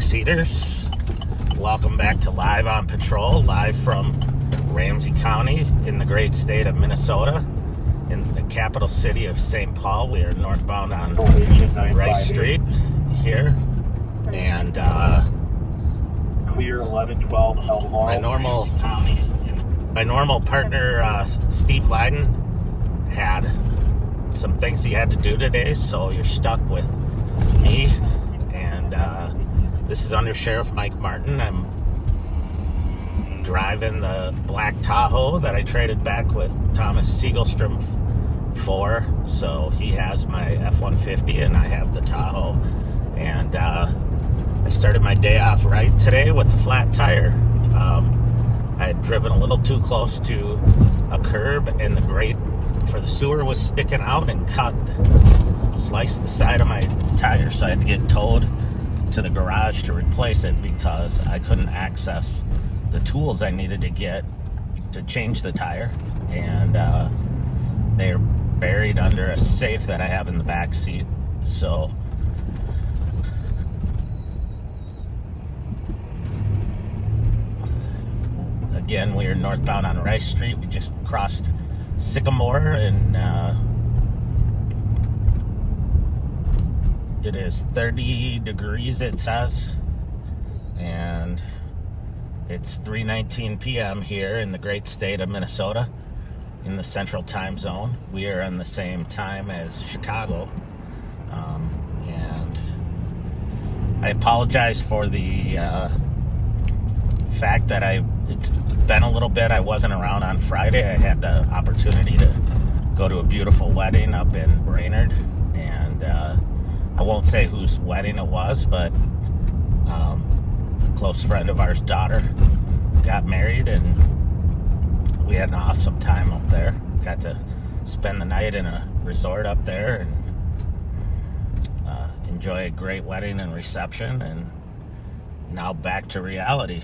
backseaters. Welcome back to Live on Patrol, live from Ramsey County in the great state of Minnesota, in the capital city of St. Paul. We are northbound on Rice Street here, and clear 1112 my normal partner Steve Leiden had some things he had to do today, so you're stuck with me. And this is Under Sheriff Mike Martin. I'm driving the black Tahoe that I traded back with Thomas Siegelstrom for. So he has my F-150 and I have the Tahoe. And I started my day off right today with a flat tire. I had driven a little too close to a curb, and the grate for the sewer was sticking out and sliced the side of my tire, so I had to get towed to the garage to replace it because I couldn't access the tools I needed to get to change the tire, and they're buried under a safe that I have in the back seat. So again, we are northbound on Rice Street. We just crossed Sycamore, and it is 30 degrees, it says, and it's 3:19 p.m. here in the great state of Minnesota in the Central Time Zone. We are on the same time as Chicago, and I apologize for the fact that it's been a little bit. I wasn't around on Friday. I had the opportunity to go to a beautiful wedding up in Brainerd, and I won't say whose wedding it was, but a close friend of ours' daughter got married, and we had an awesome time up there. Got to spend the night in a resort up there and enjoy a great wedding and reception, and now back to reality.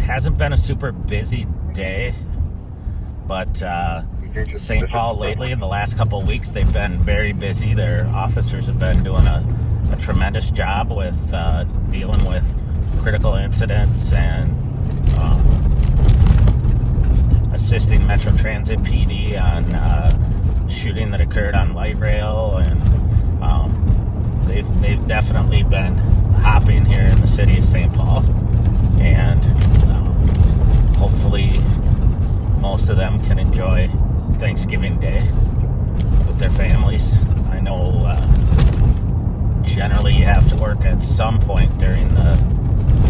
Hasn't been a super busy day, but St. Paul lately, in the last couple of weeks, they've been very busy. Their officers have been doing a tremendous job with dealing with critical incidents and assisting Metro Transit PD on shooting that occurred on light rail, and they've definitely been hopping here in the city of St. Paul, and hopefully most of them can enjoy Thanksgiving Day with their families. I know generally you have to work at some point during the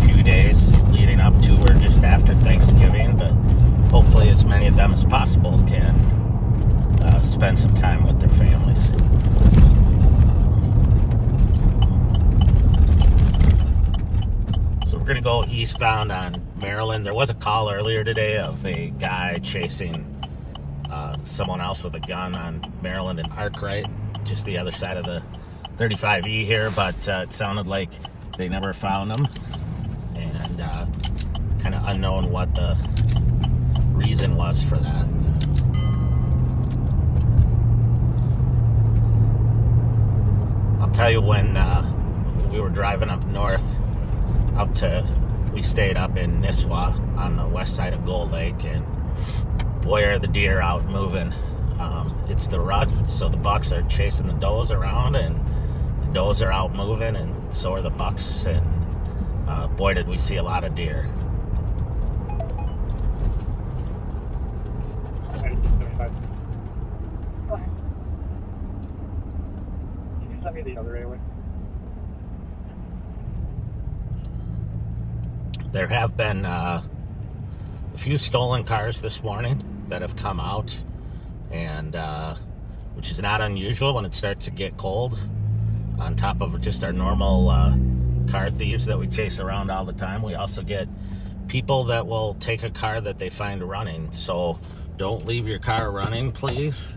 few days leading up to or just after Thanksgiving, but hopefully as many of them as possible can spend some time with their families. So we're going to go eastbound on Maryland. There was a call earlier today of a guy chasing someone else with a gun on Maryland and Arkwright, just the other side of the 35E here, but it sounded like they never found him, and kind of unknown what the reason was for that. I'll tell you, when we were driving up north, we stayed up in Nisswa on the west side of Gold Lake, and boy, are the deer out moving. It's the rut, so the bucks are chasing the does around, and the does are out moving, and so are the bucks, and boy, did we see a lot of deer. Can you send me the other anyway? There have been a few stolen cars this morning that have come out, and which is not unusual when it starts to get cold, on top of just our normal car thieves that we chase around all the time. We also get people that will take a car that they find running. So don't leave your car running, please,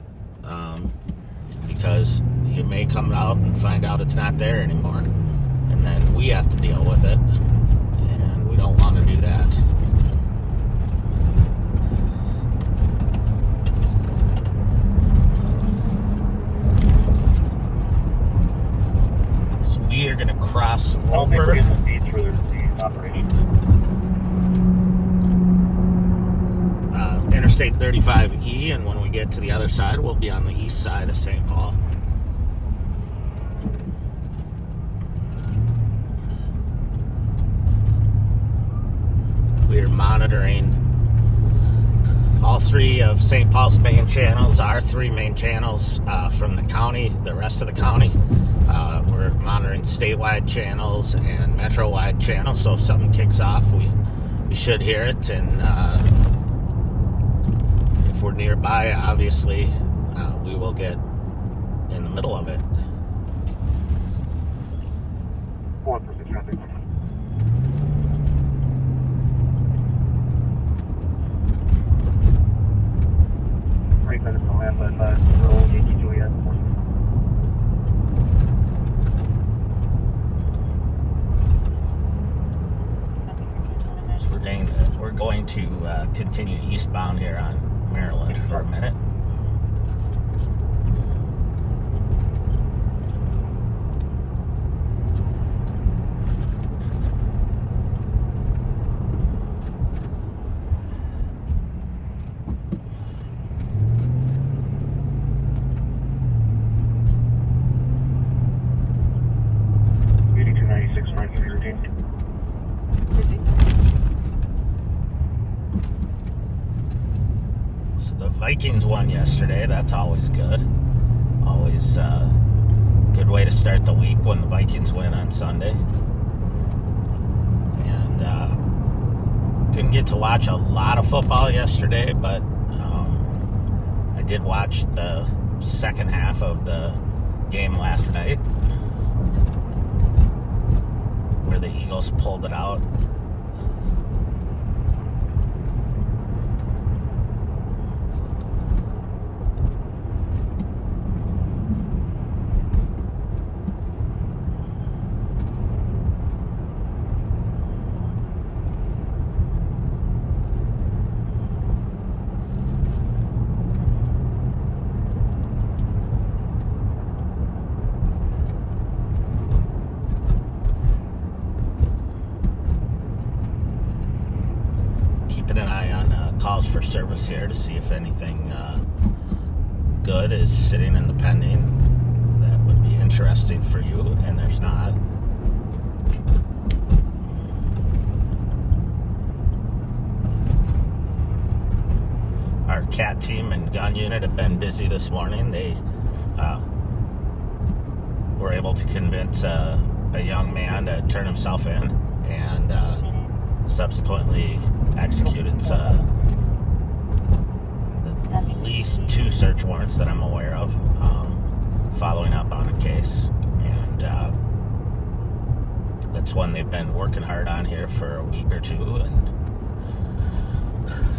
because you may come out and find out it's not there anymore. And then we have to deal with it. And we don't want to do that. So we are going to cross over. For the operation. Interstate 35E, and when we get to the other side, we'll be on the east side of St. Paul. We are monitoring all three of St. Paul's main channels, our three main channels from the county, the rest of the county. We're monitoring statewide channels and metro-wide channels, so if something kicks off, we should hear it, and if we're nearby, obviously, we will get in the middle of it. 4% traffic. Right minutes on land, but roll Yankee Juliet. So we're going to continue eastbound here on Maryland for a minute. Meeting 296, right through your team. The Vikings won yesterday. That's always good. Always a good way to start the week when the Vikings win on Sunday. And didn't get to watch a lot of football yesterday, but I did watch the second half of the game last night where the Eagles pulled it out. Keeping an eye on calls for service here to see if anything good is sitting in the pending that would be interesting for you, and there's not. Our CAT team and gun unit have been busy this morning. They were able to convince a young man to turn himself in, and subsequently executed at least 2 search warrants that I'm aware of, following up on a case. And that's one they've been working hard on here for a week or two. And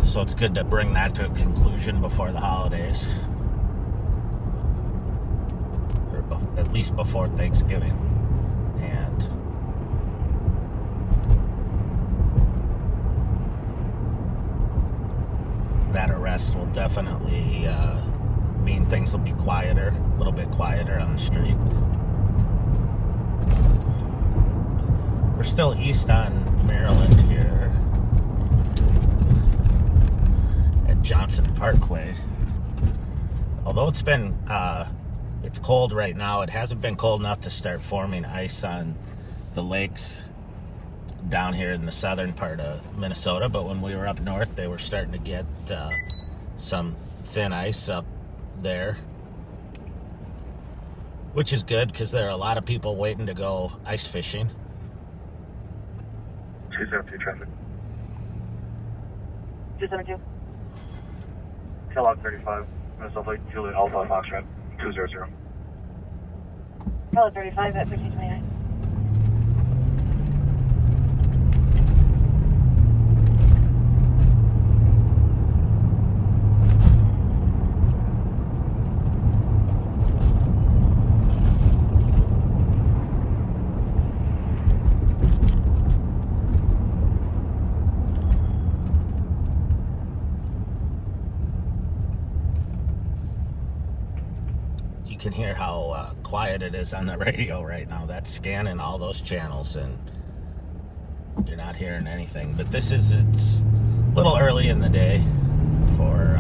so it's good to bring that to a conclusion before the holidays. Or at least before Thanksgiving. And that arrest will definitely mean things will be quieter, a little bit quieter on the street. We're still east on Maryland here at Johnson Parkway. Although it's been, it's cold right now, it hasn't been cold enough to start forming ice on the lakes down here in the southern part of Minnesota, but when we were up north, they were starting to get some thin ice up there, which is good because there are a lot of people waiting to go ice fishing. 272 traffic. 272. Kellogg 35, Minnesota Juliet Alpha Foxtrot 200. Kellogg 35 at 1529. can hear how quiet it is on the radio right now. That's scanning all those channels and you're not hearing anything. But it's a little early in the day for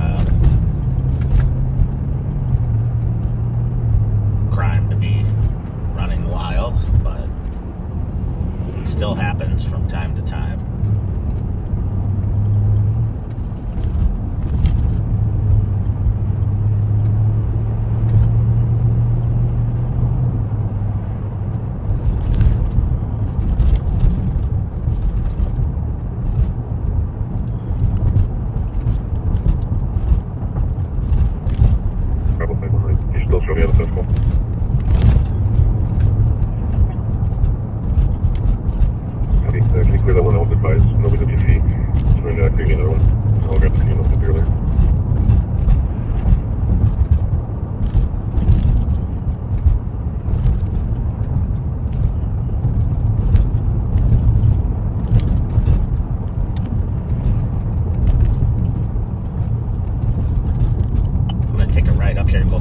crime to be running wild, but it still happens from time to time.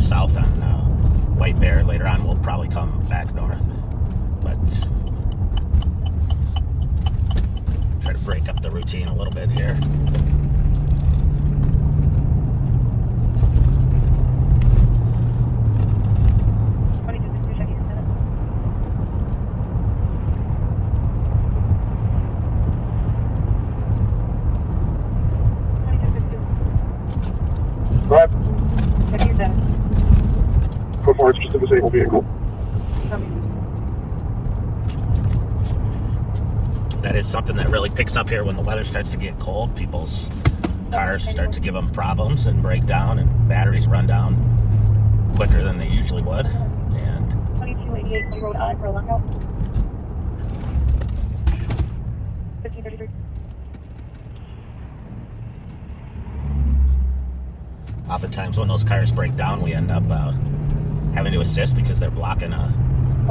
South on White Bear. Later on we'll probably come back north, but try to break up the routine a little bit here. It's just a disabled vehicle. That is something that really picks up here when the weather starts to get cold. People's cars start to give them problems and break down, and batteries run down quicker than they usually would. And 2288 Road I for a lookout. 1533. Oftentimes when those cars break down, we end up having to assist because they're blocking a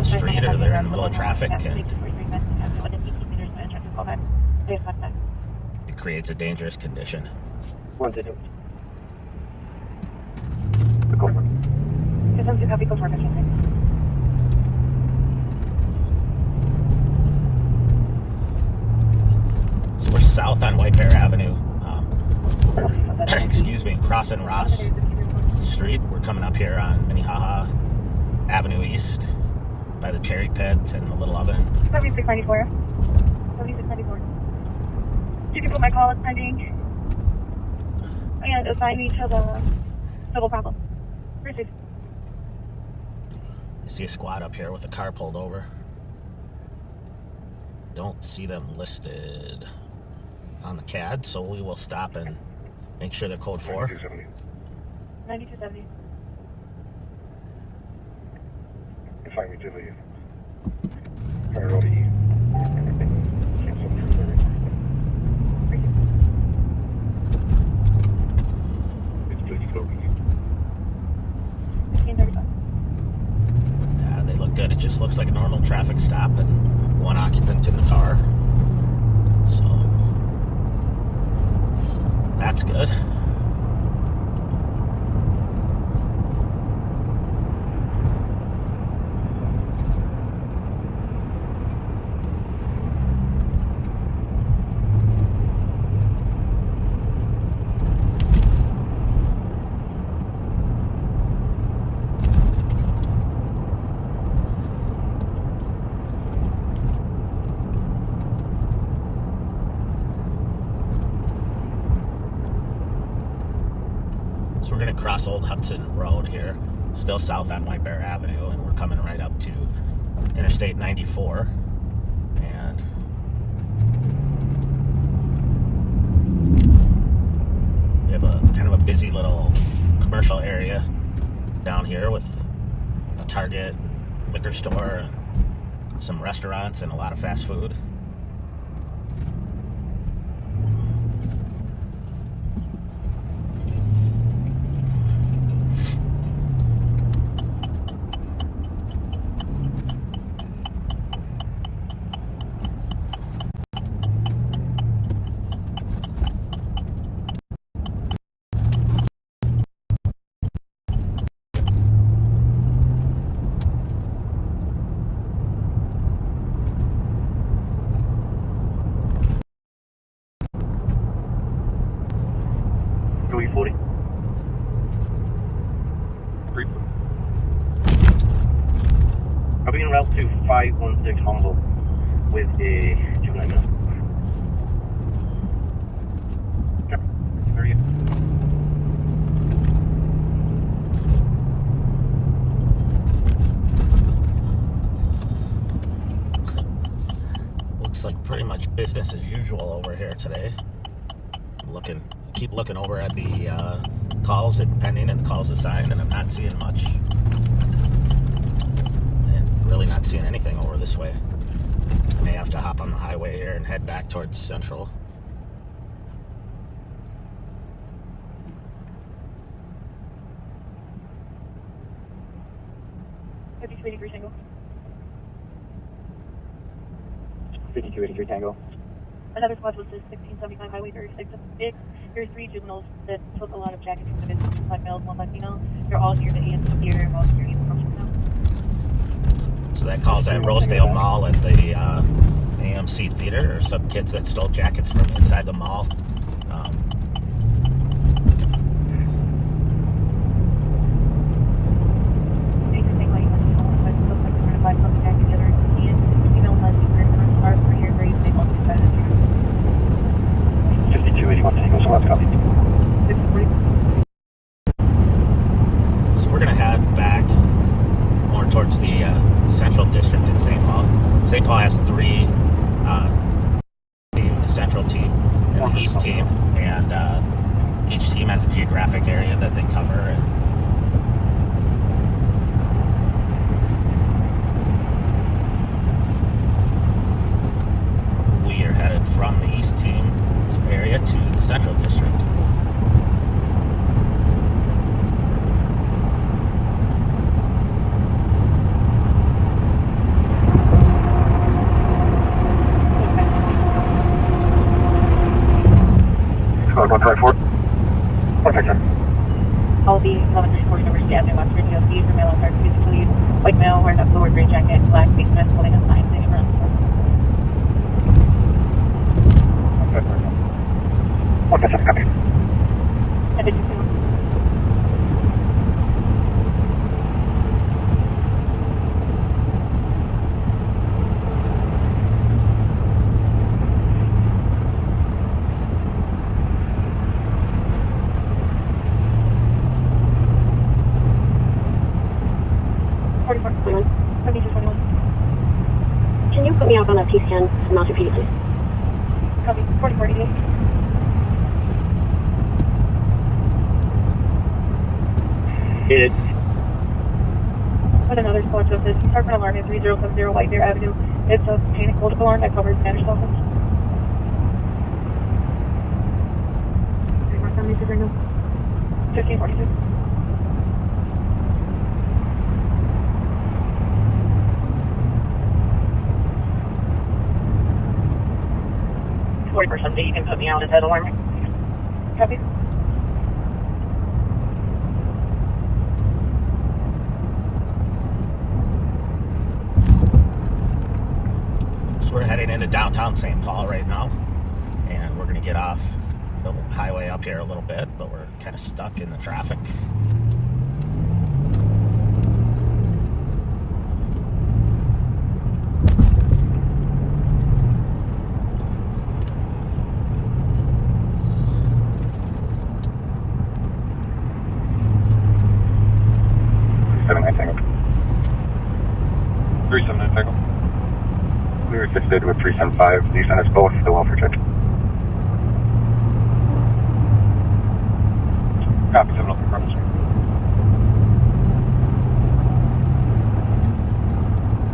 street or they're in the middle of traffic, and it creates a dangerous condition. One to do. Go for it. So we're south on White Bear Avenue. Excuse me, crossing Ross Street. We're coming up here on Minnehaha Avenue East by the Cherry Pit and the Little Oven. 7694. 7694. You can put my call as pending and assign me to the double problem. Received. I see a squad up here with a car pulled over. Don't see them listed on the CAD, so we will stop and make sure they're code 4. 9270. Assign me to the priority. Yeah, they look good. It just looks like a normal traffic stop and one occupant in the car. So that's good. So we're going to cross Old Hudson Road here, still south on White Bear Avenue, and we're coming right up to Interstate 94. And we have a kind of a busy little commercial area down here with a Target, liquor store, and some restaurants, and a lot of fast food. 516 Humble with a juvenile male. Okay. Where are you? Looks like pretty much business as usual over here today. Keep looking over at the calls and pending and calls assigned, and I'm not seeing much. And really not seeing anything over this way. I may have to hop on the highway here and head back towards Central. Tango. 5283 Tango. Another squad was this 1675 Highway 36. There's 3 juveniles that took a lot of jackets from the business, 5 males, 1 Latino. They're all near the AMC theater and all near the function now. So that calls at Rosedale Mall at the AMC theater, or some kids that stole jackets from inside the mall. So we're going to head back more towards the Central District in St. Paul. St. Paul has 3 the Central team and the East team, and each team has a geographic area that they cover. We are headed from the East team's area to the Central District. Squad 154. All the 1134 University Avenue, West Virginia, these are male are physically white male wearing a lower gray jacket, black face mask, holding a sign saying run. Okay, copy. And did you see 4421. 7221. Can you put me out on a T-scan, not repeatedly? Copy. 4488. It's With another squad to assist. Department alarm is 3070 White Bear Avenue. It's a panic code alarm that covers Spanish cell phones. 1542. Something you can put me out as that alarm. Copy. So we're heading into downtown St. Paul right now, and we're going to get off the highway up here a little bit, but we're kind of stuck in the traffic. We were assisted with 375. These sent us both the welfare check. Copy, 7 open purpose.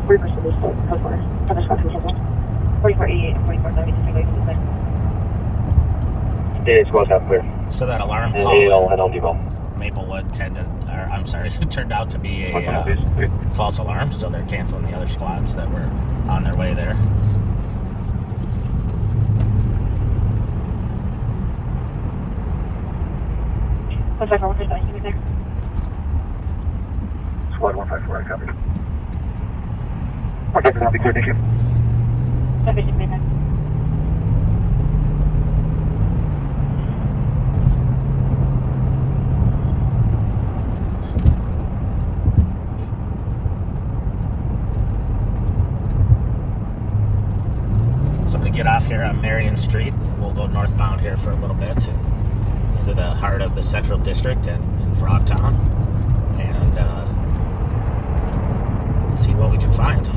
Reverse of this code for other squad from Central. 4488 and 4470 to It was not clear. So that alarm And call AL and LD Maplewood turned out to be a false alarm, so they're canceling the other squads that were on their way there. What's that for? What's that? You there? Squad 154, I copy. Okay, that'll be clear, thank you. That vision made that. get off here on Marion Street. We'll go northbound here for a little bit into the heart of the Central District and in Frogtown, and see what we can find.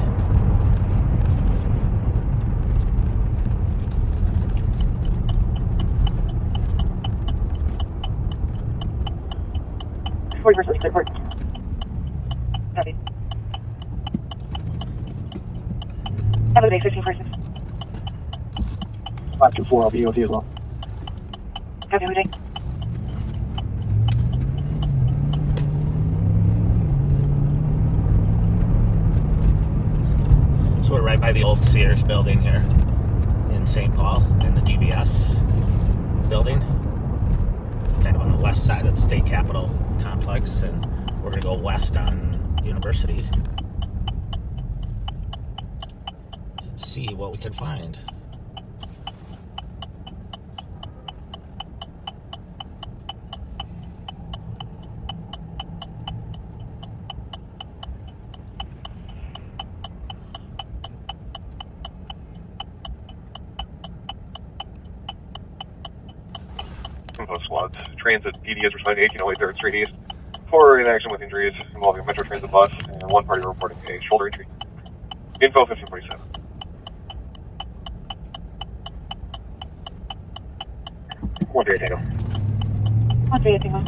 Versus report. Copy. Have a good day, 1546. 524, I'll be with you as well. Copy, have a good day. So we're right by the old Sears building here in St. Paul, and the DBS building, kind of on the west side of the state capitol complex, and we're going to go west on University and see what we can find. Squads. Transit PD is responding to 1808 3rd Street East for an action with injuries involving a Metro Transit bus and one party reporting a shoulder injury. Info 1547. One day, Tango. 138, Tango.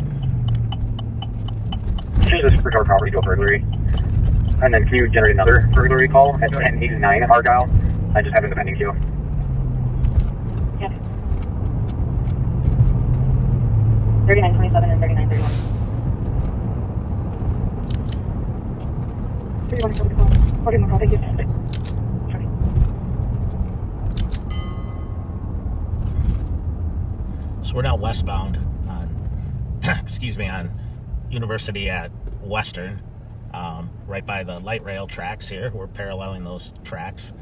Change this for our property to a burglary. And then can you generate another burglary call at 1089 Argyle? I just have it in the pending queue. Yeah. 3927 and 3931. 31 is call. 41 call, thank you. Sorry. So we're now westbound on, excuse me, on University at Western, right by the light rail tracks here. We're paralleling those tracks.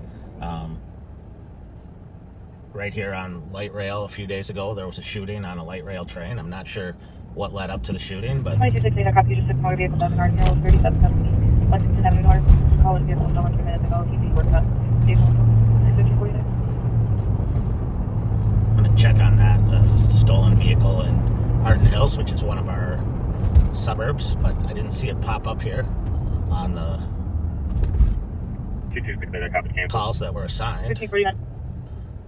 Right here on light rail a few days ago, there was a shooting on a light rail train. I'm not sure what led up to the shooting, but 2268, copy, just took motor vehicle down North Hill, 3770, Lexington Avenue North. Call was vehicle stolen 2 minutes ago. TC worked on vehicle 1546. I'm going to check on that stolen vehicle in Arden Hills, which is one of our suburbs, but I didn't see it pop up here on the 2268, copy, cancel. calls that were assigned. 1549.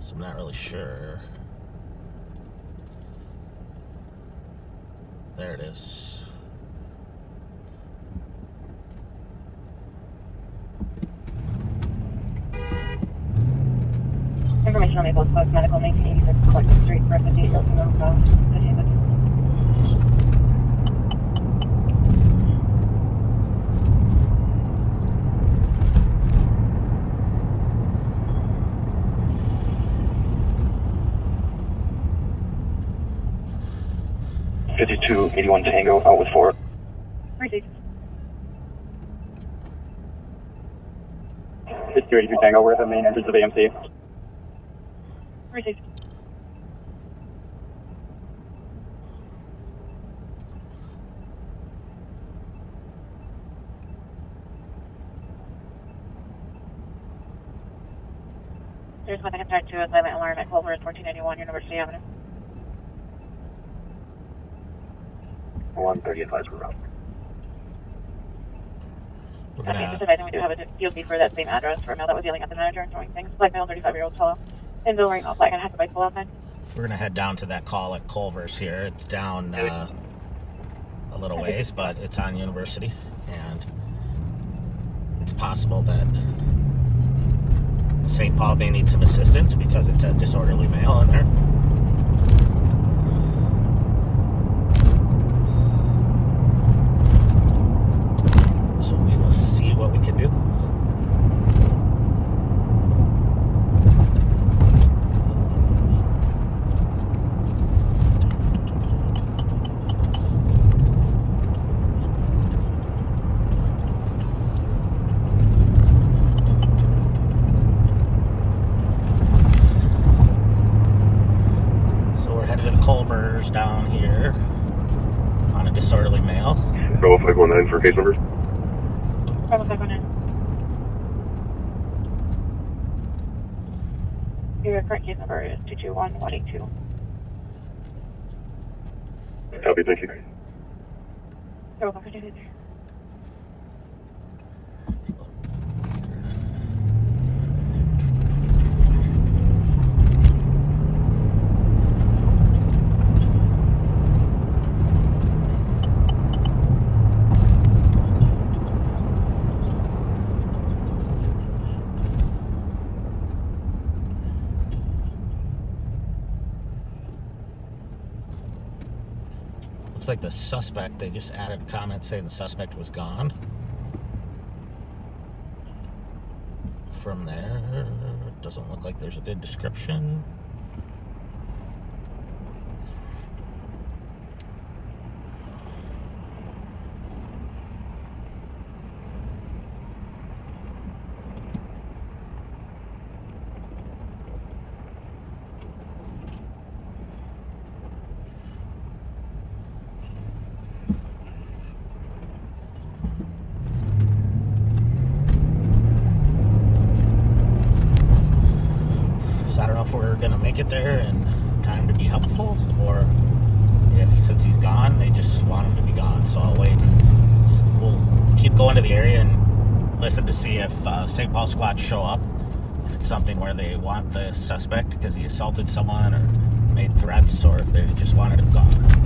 So I'm not really sure. There it is. Information on Maple Close Medical 1986 Collective Street, Griffin, details and no call. $5281 Tango, out with 4. Received. 5282 Tango, we're at the main entrance of AMC. Received. There's one second to a silent alarm at Culver, 1481 University Avenue. 130 advised we're out. We're Okay, gonna, just advising we do have a DOC for that same address for a male that was yelling at the manager and throwing things. Black male, 35-year-old fellow. In Bill Ring, black and has a bicycle outside. we're gonna head down to that call at Culver's here. It's down a little ways, but it's on University, and it's possible that St. Paul may need some assistance because it's a disorderly male in there. So we will see what we can do. So we're headed to Culver's down here on a disorderly male. Bravo 519 for case number. Bravo 519. Your current case number is 221182. Copy, thank you. You're welcome. Continue there. Looks like the suspect, they just added a comment saying the suspect was gone. From there, doesn't look like there's a good description. I don't know if we're gonna make it there in time to be helpful, or if since he's gone, they just want him to be gone. So I'll wait. We'll keep going to the area and listen to see if St. Paul squads show up. If it's something where they want the suspect because he assaulted someone or made threats, or if they just wanted him gone.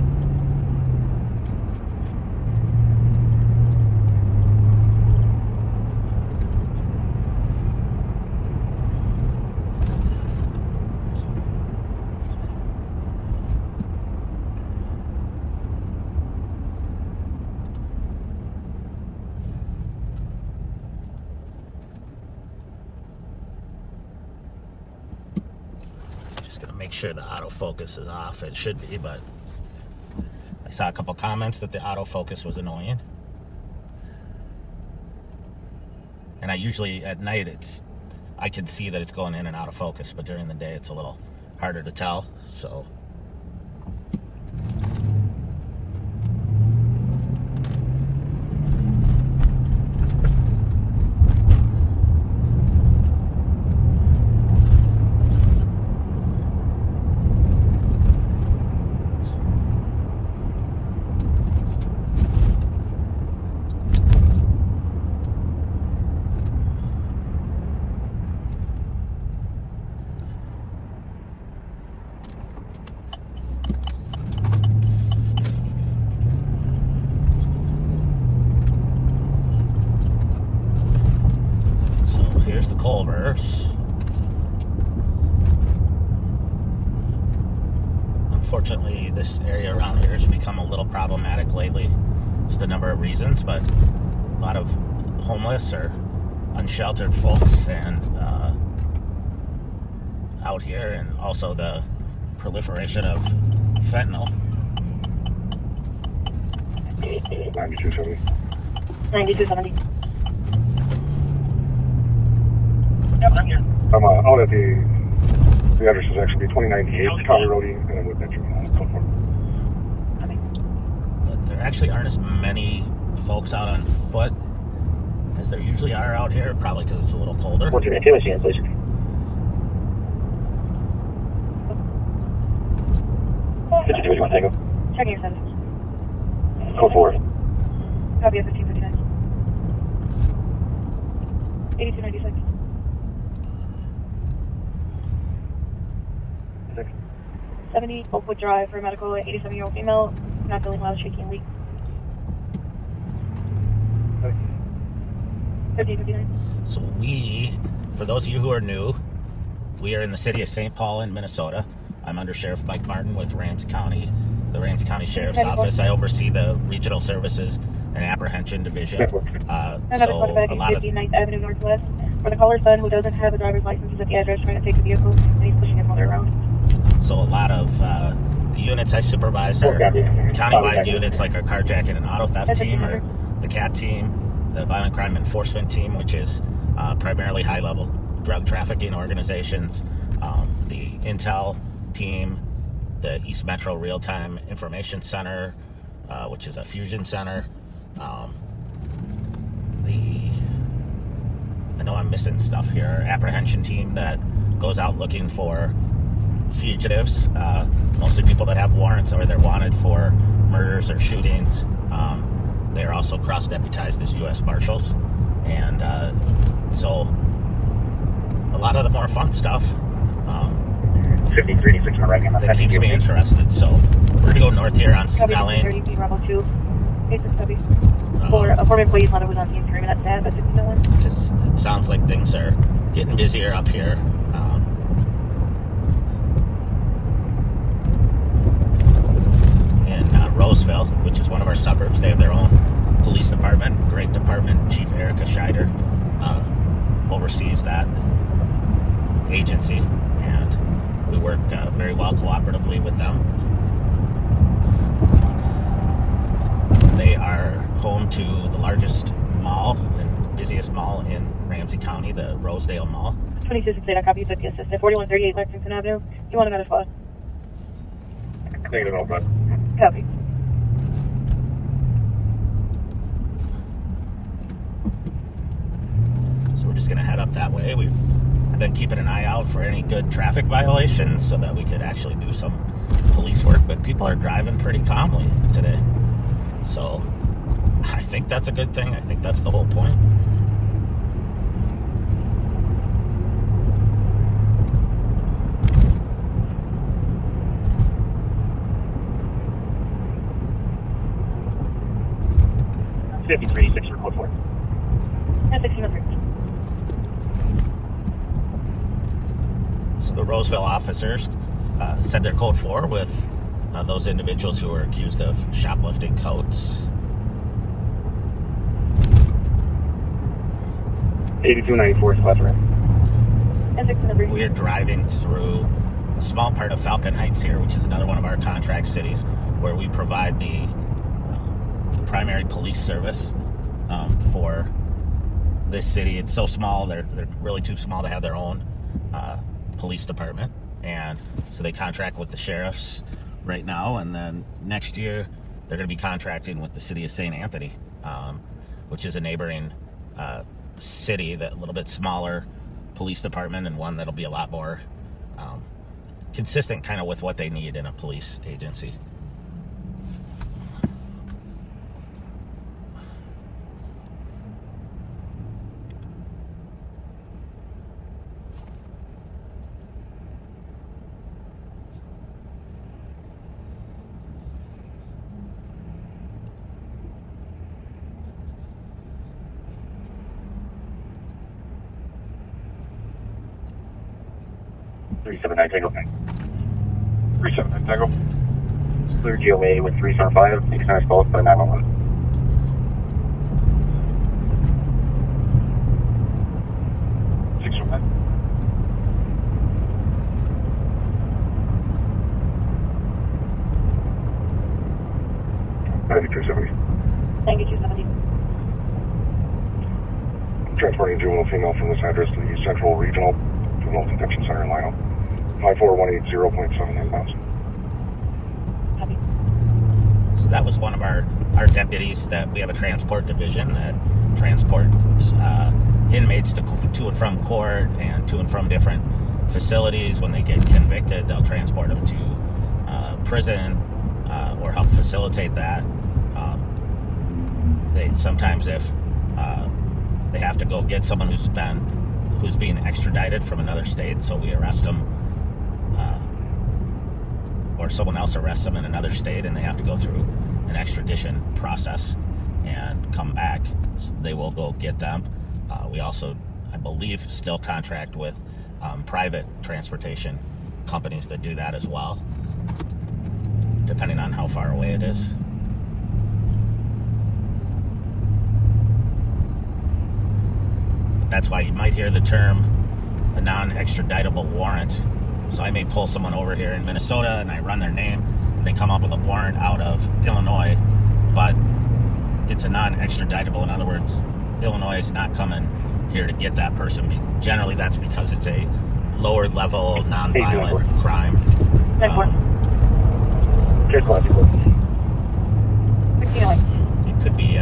Make sure the autofocus is off. It should be, but I saw a couple comments that the autofocus was annoying. And I usually at night I can see that it's going in and out of focus, but during the day it's a little harder to tell. So here's the Culvers. Unfortunately, this area around here has become a little problematic lately. Just a number of reasons, but a lot of homeless or unsheltered folks and out here, and also the proliferation of fentanyl. 9270. 9270. I'm out at the address is actually 2098 County Road, and I'm with Metro. But there actually aren't as many folks out on foot as there usually are out here, probably because it's a little colder. What's your activity, please? You want to take them? Checking your status. Code 4. Copy of 1559. 8296. 70 Oakwood Drive for medical, 87-year-old female, not feeling loud, shaky, and weak. 1559. So for those of you who are new, we are in the city of St. Paul in Minnesota. I'm Under Sheriff Mike Martin with Ramsey County, the Ramsey County Sheriff's Office. I oversee the Regional Services and Apprehension Division. So a lot of 59th Avenue Northwest, where the caller's son, who doesn't have a driver's license, is at the address trying to take the vehicle, and he's pushing his mother around. So a lot of the units I supervise are countywide units, like our carjacking and auto theft team, or the CAT team, the Violent Crime Enforcement team, which is primarily high-level drug trafficking organizations, the Intel team, the East Metro Real-Time Information Center, which is a fusion center. I know I'm missing stuff here. Our apprehension team that goes out looking for fugitives, mostly people that have warrants or they're wanted for murders or shootings. They are also cross-deputized as U.S. Marshals, and so a lot of the more fun stuff 5386 on the right hand. that keeps me interested. So we're going to go north here on Snelling. 30 feet, Rebel 2. 86W. For a former employee, thought it was on the interior. That's sad, but it's no one. Because it sounds like things are getting busier up here. In Roseville, which is one of our suburbs, they have their own police department. Great department. Chief Erica Scheider oversees that agency, and we work very well cooperatively with them. They are home to the largest mall and busiest mall in Ramsey County, the Rosedale Mall. 2268, I copy you, 50 assistant. 4138 Lexington Avenue. You want to go to spot? Negative, all good. Copy. So we're just going to head up that way. I've been keeping an eye out for any good traffic violations so that we could actually do some police work, but people are driving pretty calmly today. So I think that's a good thing. I think that's the whole point. $53.86 for code 4. And 1603. So the Roseville officers sent their code 4 with those individuals who were accused of shoplifting coats. 8294 FLETCHER. And 1603. We are driving through a small part of Falcon Heights here, which is another one of our contract cities, where we provide the primary police service for this city. It's so small, they're really too small to have their own police department, and so they contract with the sheriffs right now, and then next year they're going to be contracting with the city of St. Anthony, which is a neighboring city, that a little bit smaller police department, and one that'll be a lot more consistent kind of with what they need in a police agency. Tango. 379 Tango. Clear GOA with 375. You can send us both by 911. Thank you, 270. Transporting juvenile female from this address to the Central Regional Juvenile Detention Center in Lino. 54180.79 pounds. Copy. So that was one of our deputies. That we have a transport division that transports inmates to and from court and to and from different facilities. When they get convicted, they'll transport them to prison or help facilitate that. They sometimes, if they have to go get someone who's being extradited from another state, so we arrest them, or someone else arrests them in another state, and they have to go through an extradition process and come back, they will go get them. We also, I believe, still contract with private transportation companies that do that as well, depending on how far away it is. That's why you might hear the term a non-extraditable warrant. So I may pull someone over here in Minnesota and I run their name and they come up with a warrant out of Illinois, but it's a non-extraditable. In other words, Illinois is not coming here to get that person. Generally, that's because it's a lower level non-violent crime. It could be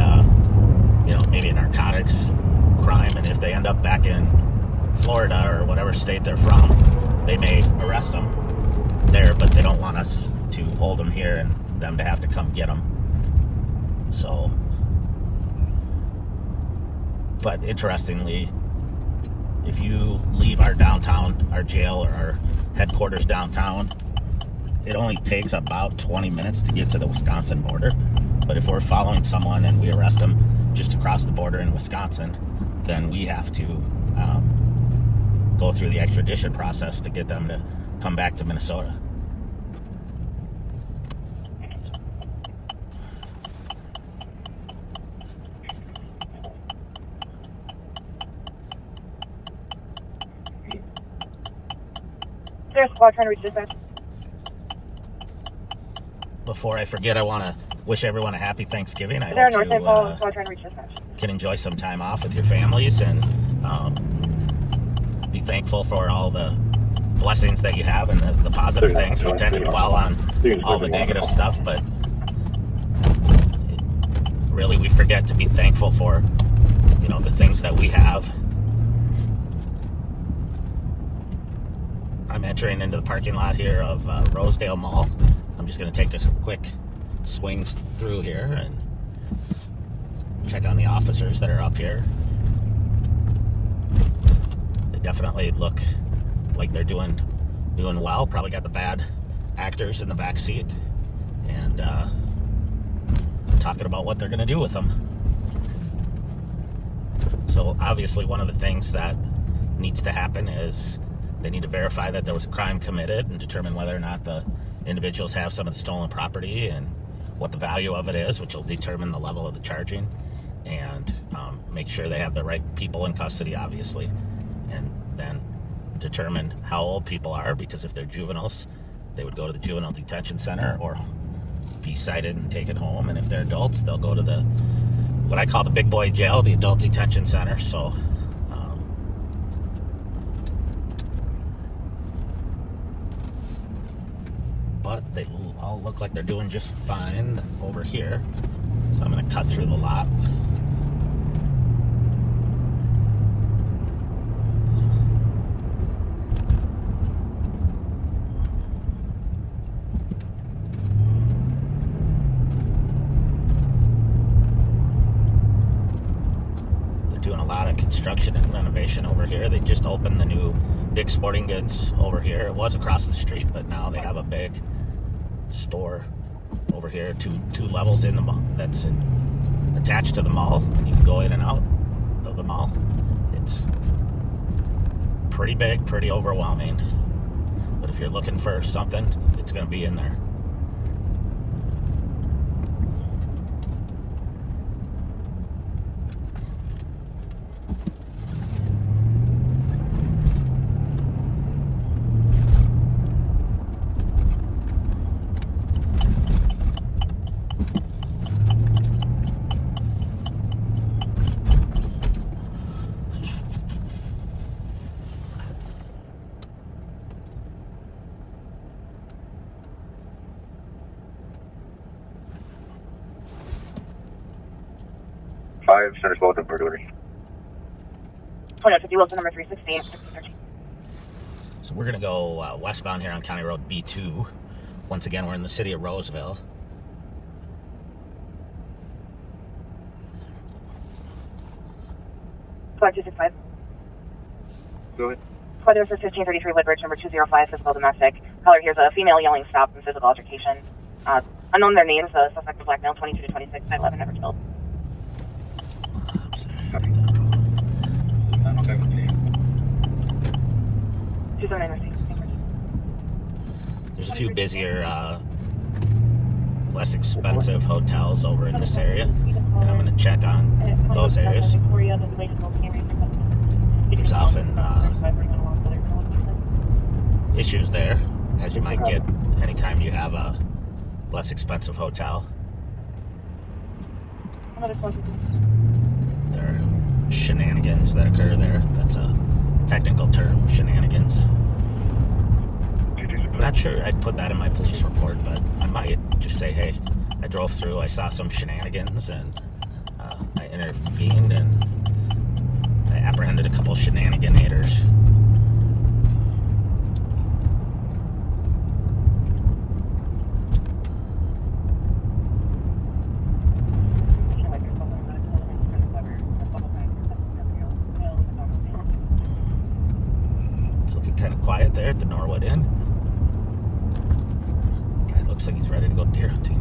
maybe a narcotics crime, and if they end up back in Florida or whatever state they're from, they may arrest them there, but they don't want us to hold them here and them to have to come get them. So, but interestingly, if you leave our downtown, our jail or our headquarters downtown, it only takes about 20 minutes to get to the Wisconsin border. But if we're following someone and we arrest them just across the border in Wisconsin, then we have to go through the extradition process to get them to come back to Minnesota. There's a squad trying to reach dispatch. Before I forget, I want to wish everyone a happy Thanksgiving. I They're hope north you info, squad trying to reach dispatch. can enjoy some time off with your families and be thankful for all the blessings that you have and the positive things. We tend to dwell on all the negative stuff, but really we forget to be thankful for, you know, the things that we have. I'm entering into the parking lot here of Rosedale Mall. I'm just going to take a quick swing through here and check on the officers that are up here. They definitely look like they're doing well. Probably got the bad actors in the back seat and talking about what they're going to do with them. So obviously one of the things that needs to happen is they need to verify that there was a crime committed and determine whether or not the individuals have some of the stolen property and what the value of it is, which will determine the level of the charging, and make sure they have the right people in custody, obviously, and then determine how old people are, because if they're juveniles, they would go to the juvenile detention center or be cited and taken home, and if they're adults, they'll go to the what I call the big boy jail, the adult detention center. So but they all look like they're doing just fine over here. So I'm going to cut through the lot. They're doing a lot of construction and renovation over here. They just opened the new Dick's Sporting Goods over here. It was across the street, but now they have a big store over here, two levels in the mall that's attached to the mall. You can go in and out of the mall. It's pretty big, pretty overwhelming, but if you're looking for something, it's going to be in there. Centers both of burglary. 2050 Wilson, number 368, 1613. So we're going to go westbound here on County Road B2. Once again, we're in the city of Roseville. Squad 265. Go ahead. Squad for 1533 Woodbridge, number 205, physical domestic. Caller here's a female yelling stop and physical altercation. Unknown their names, suspect of black male, 22 to 26, 911, never killed. Copy. 279 Mercy. There's a few busier, less expensive hotels over in this area, and I'm going to check on those areas. There's often issues there, as you might get anytime you have a less expensive hotel. There are shenanigans that occur there. That's a technical term, shenanigans. I'm not sure I'd put that in my police report, but I might just say, hey, I drove through, I saw some shenanigans, and I intervened, and I apprehended a couple shenaniganators. It's looking kind of quiet there at the Norwood Inn. Guy looks like he's ready to go deer hunting.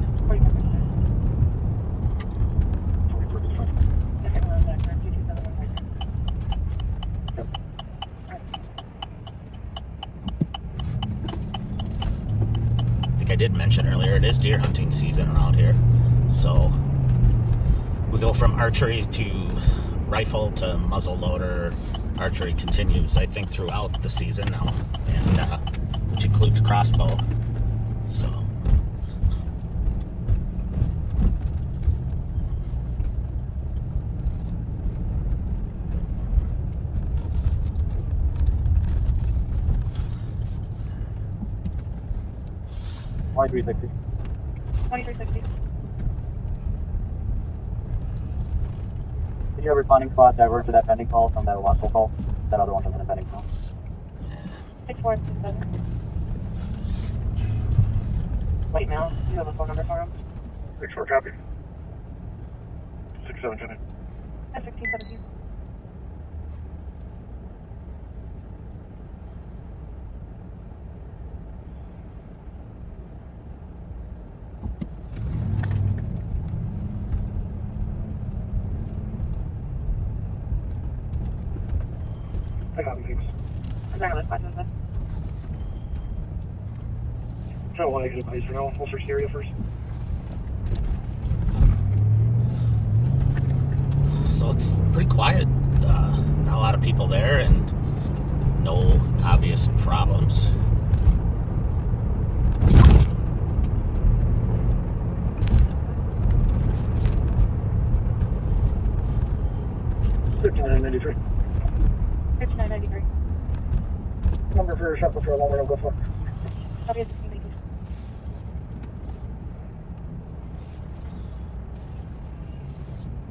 I did mention earlier, it is deer hunting season around here. So we go from archery to rifle to muzzle loader. Archery continues, I think, throughout the season now, and which includes crossbow. So $23.60. 2360. Did you have a responding spot divert to that pending call from that last call? That other one was in a pending call. 6467. Wait, now, do you have a phone number for him? 6-4 copy. 6710. 1617. I got things. I'm not gonna find them. Try to want to get a place for now. We'll search the area first. So it's pretty quiet. Not a lot of people there, and no obvious problems. $59.93. 5993. Number for shop for a long way. Go for it. Copy of 1680.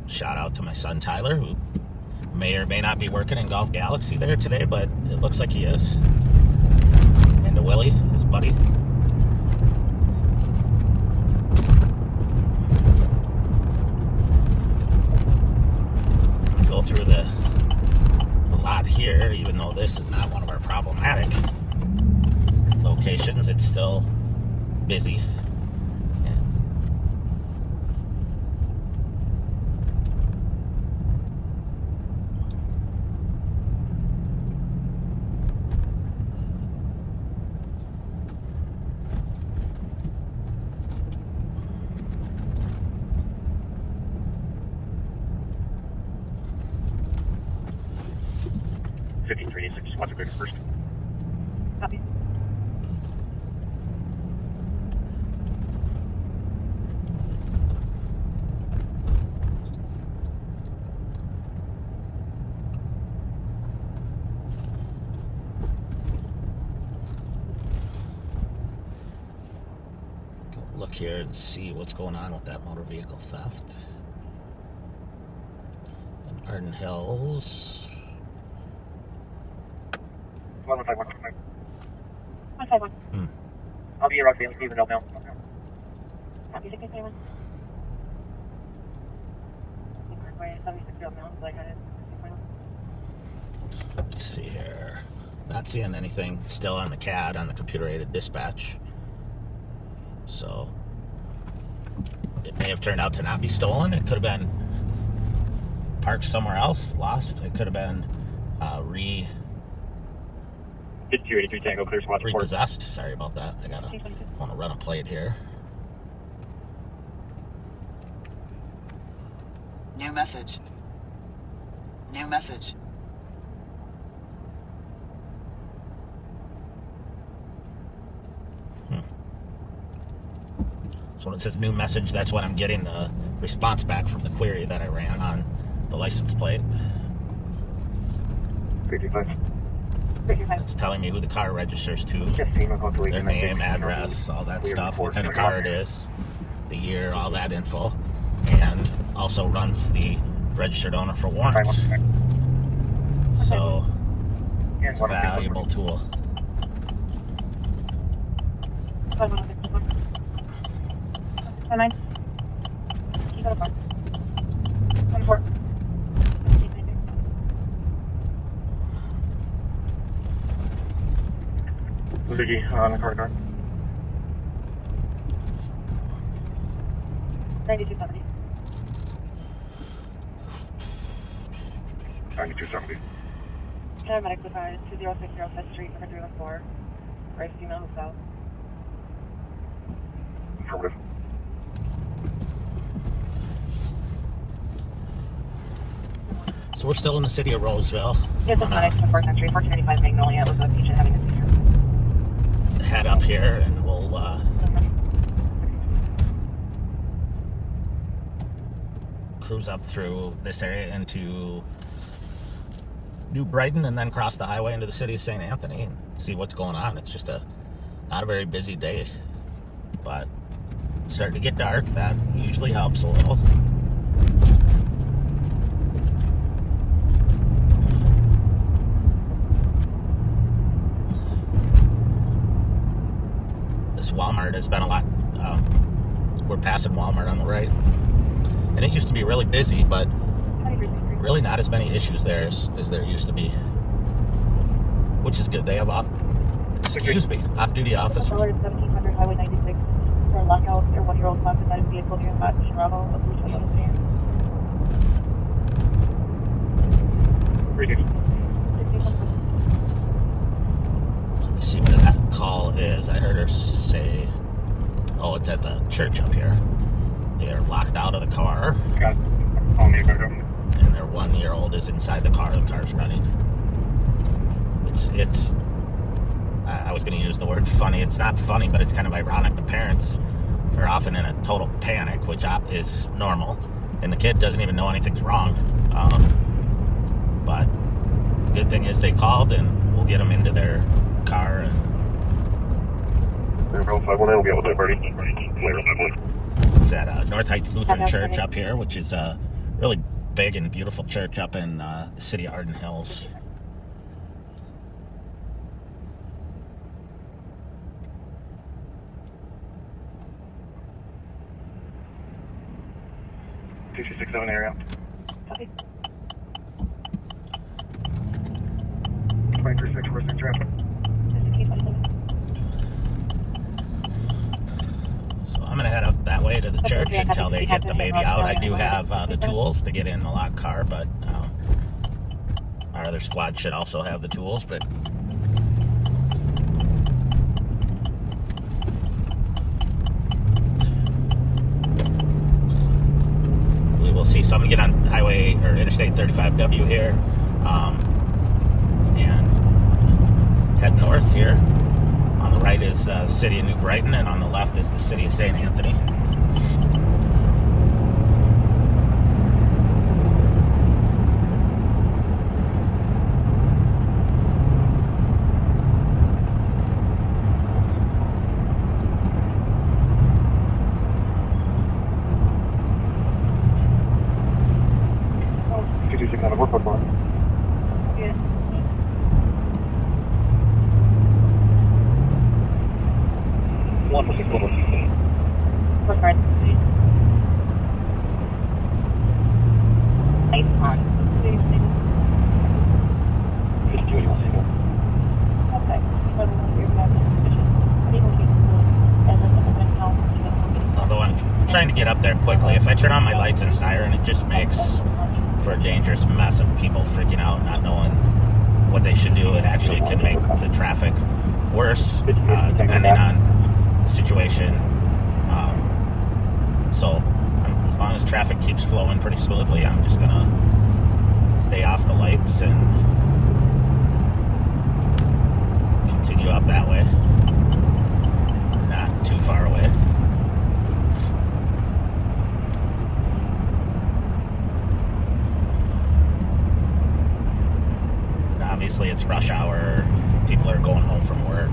Shout out to my son Tyler, who may or may not be working in Golf Galaxy there today, but it looks like he is. And to Willie, his buddy. Go through the lot here, even though this is not one of our problematic locations, it's still busy. What's the biggest first? Copy. Look here and see what's going on with that motor vehicle theft. In Arden Hills. 151. 151. I'll be in Rock Valley, Stephen, no mail. Copy 631. 76 mail, so I got it. Let's see here. Not seeing anything still on the CAD, on the computer-aided dispatch. So it may have turned out to not be stolen. It could have been parked somewhere else, lost. It could have been 283 Tango, clear squad support. repossessed. Sorry about that. Want to run a plate here. New message. New message. So when it says new message, that's when I'm getting the response back from the query that I ran on the license plate. 325. It's telling me who the car registers to, Just seen hopefully. their name, address, all that stuff, what kind of car it is, the year, all that info, and also runs the registered owner for warrants. So And it's a valuable tool. 9. Keep it apart. 24. Vicky on the corridor. 9270. 9270. Paramedics advised 2060 5th Street, number 314. Bryce female south. Affirmative. So we're still in the city of Roseville. Yes, it's medics from 4th Century, 1485 Magnolia. It was a patient having a seizure. Head up here and we'll cruise up through this area into New Brighton and then cross the highway into the city of St. Anthony and see what's going on. It's just not a very busy day, but it's starting to get dark. That usually helps a little. This Walmart has been a lot. We're passing Walmart on the right, and it used to be really busy, but really not as many issues there as there used to be, which is good. They have off-duty officers. Alert 1700 Highway 96 for a lockout. Their 1-year-old classified vehicle near that Bravo of Blue Toyota stand. Let me see where that call is. I heard her say, oh, it's at the church up here. They're locked out of the car. Got all me back up. And their 1-year-old is inside the car. The car's running. It's I was going to use the word funny. It's not funny, but it's kind of ironic. The parents are often in a total panic, which is normal, and the kid doesn't even know anything's wrong. But the good thing is they called, and we'll get them into their car. And 519 will be able to party. it's at North Heights Lutheran Church up here, which is a really big and beautiful church up in the city of Arden Hills. TC67 area. Copy. 236 reversing traffic. So I'm going to head up that way to the church until they get the baby out. I do have the tools to get in the locked car, but our other squad should also have the tools, but we will see some get on highway or Interstate 35W here and head north here. On the right is the city of New Brighton, and on the left is the city of St. Anthony. TC67, we're football. Yeah. One for 6 forward. First card. Lights on. Although I'm trying to get up there quickly, if I turn on my lights and siren, it just makes for a dangerous mess of people freaking out, not knowing what they should do. It actually can make the traffic worse, depending on the situation. So as long as traffic keeps flowing pretty smoothly, I'm just gonna stay off the lights and continue up that way. Not too far away. And obviously it's rush hour. People are going home from work.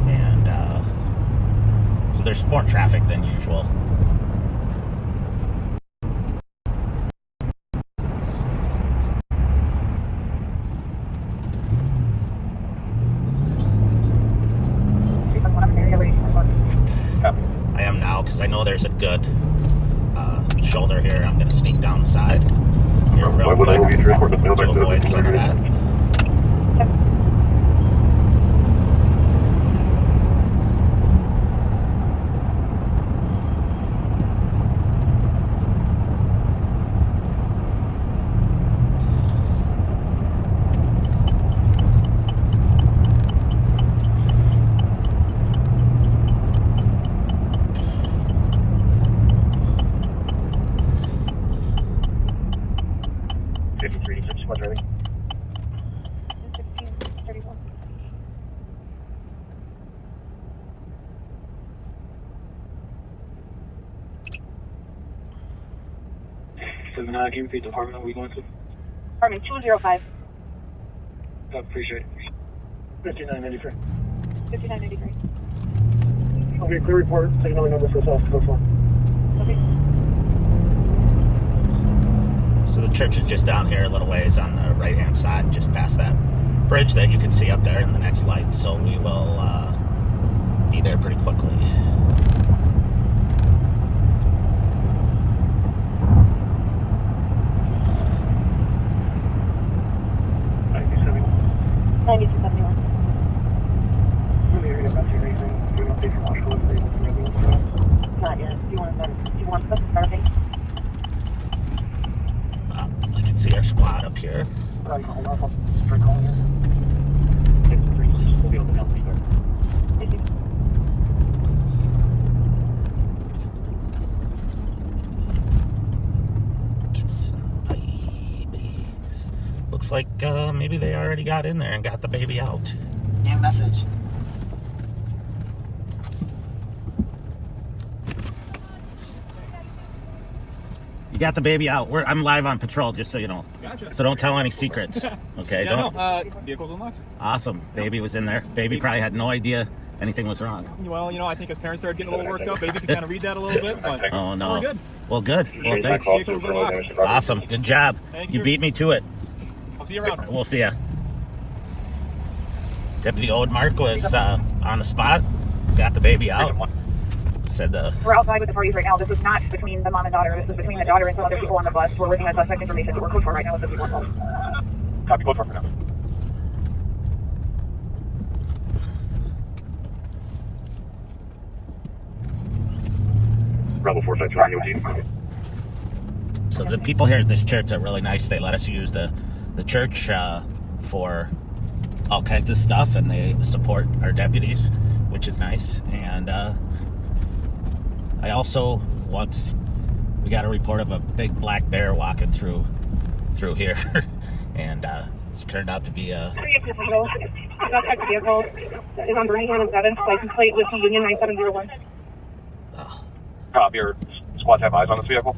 And so there's more traffic than usual. know there's a good shoulder here. I'm going to sneak down the side here Why real would I quick be transport the mail to by avoid some of that. Squad driving. 1631. 7, can you repeat the department are we going to? Department 205. Appreciate it. 5993. 5993. Okay, clear report. Take another number for South Coast 1. Okay. So the church is just down here a little ways on the right-hand side, just past that bridge that you can see up there in the next light. So we will be there pretty quickly. Ninety two 71. Not yet. Do you want us to start things? I can see our squad up here. We'll be able to help you there. Thank you. Get some babies. Looks like maybe they already got in there and got the baby out. New message. You got the baby out. I'm live on patrol, just so you know. Gotcha. So don't tell any secrets. Okay, Yeah, don't. no, vehicle's unlocked. Awesome. Baby was in there. Baby probably had no idea anything was wrong. Well, you know, I think as parents started getting a little worked up, baby could kind of read that a little bit, but Oh no. we're good. Well, good. Well, thanks. Vehicle's unlocked. Awesome. Good job. Thank You you. beat me to it. I'll see you around. We'll see ya. Deputy Oldmark was on the spot. Got the baby out. Said We're outside with the parties right now. This is not between the mom and daughter. This is between the daughter and some other people on the bus. We're working on suspect information. We're code for right now with the people involved. Copy, code for now. Bravo 4 Site 2 so the people here at this church are really nice. They let us use the church for all kinds of stuff, and they support our deputies, which is nice. And I also we got a report of a big black bear walking through here, and it's turned out to be a. Suspect vehicle is on Birmingham and 7th. License plate with the Union 9701. Oh, Copy, your squads have eyes on this vehicle.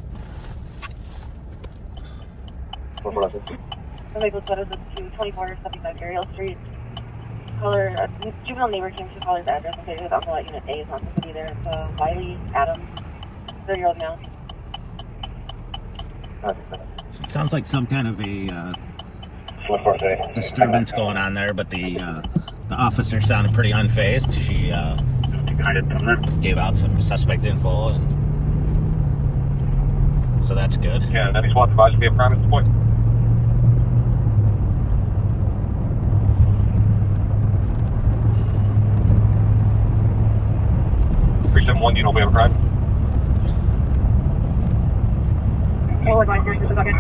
The label status is 22475 Ariel Street. Caller, juvenile neighbor came to caller's address and stated alcohol at Unit A is not supposed to be there. It's Wiley Adams, 30-year-old male. sounds like some kind of a disturbance going on there, but the officer sounded pretty unfazed. She gave out some suspect info, and so that's good. Yeah, any SWAT advised to be a crime at this point. 371, do you know if we have a crime? All advisors, this is okay.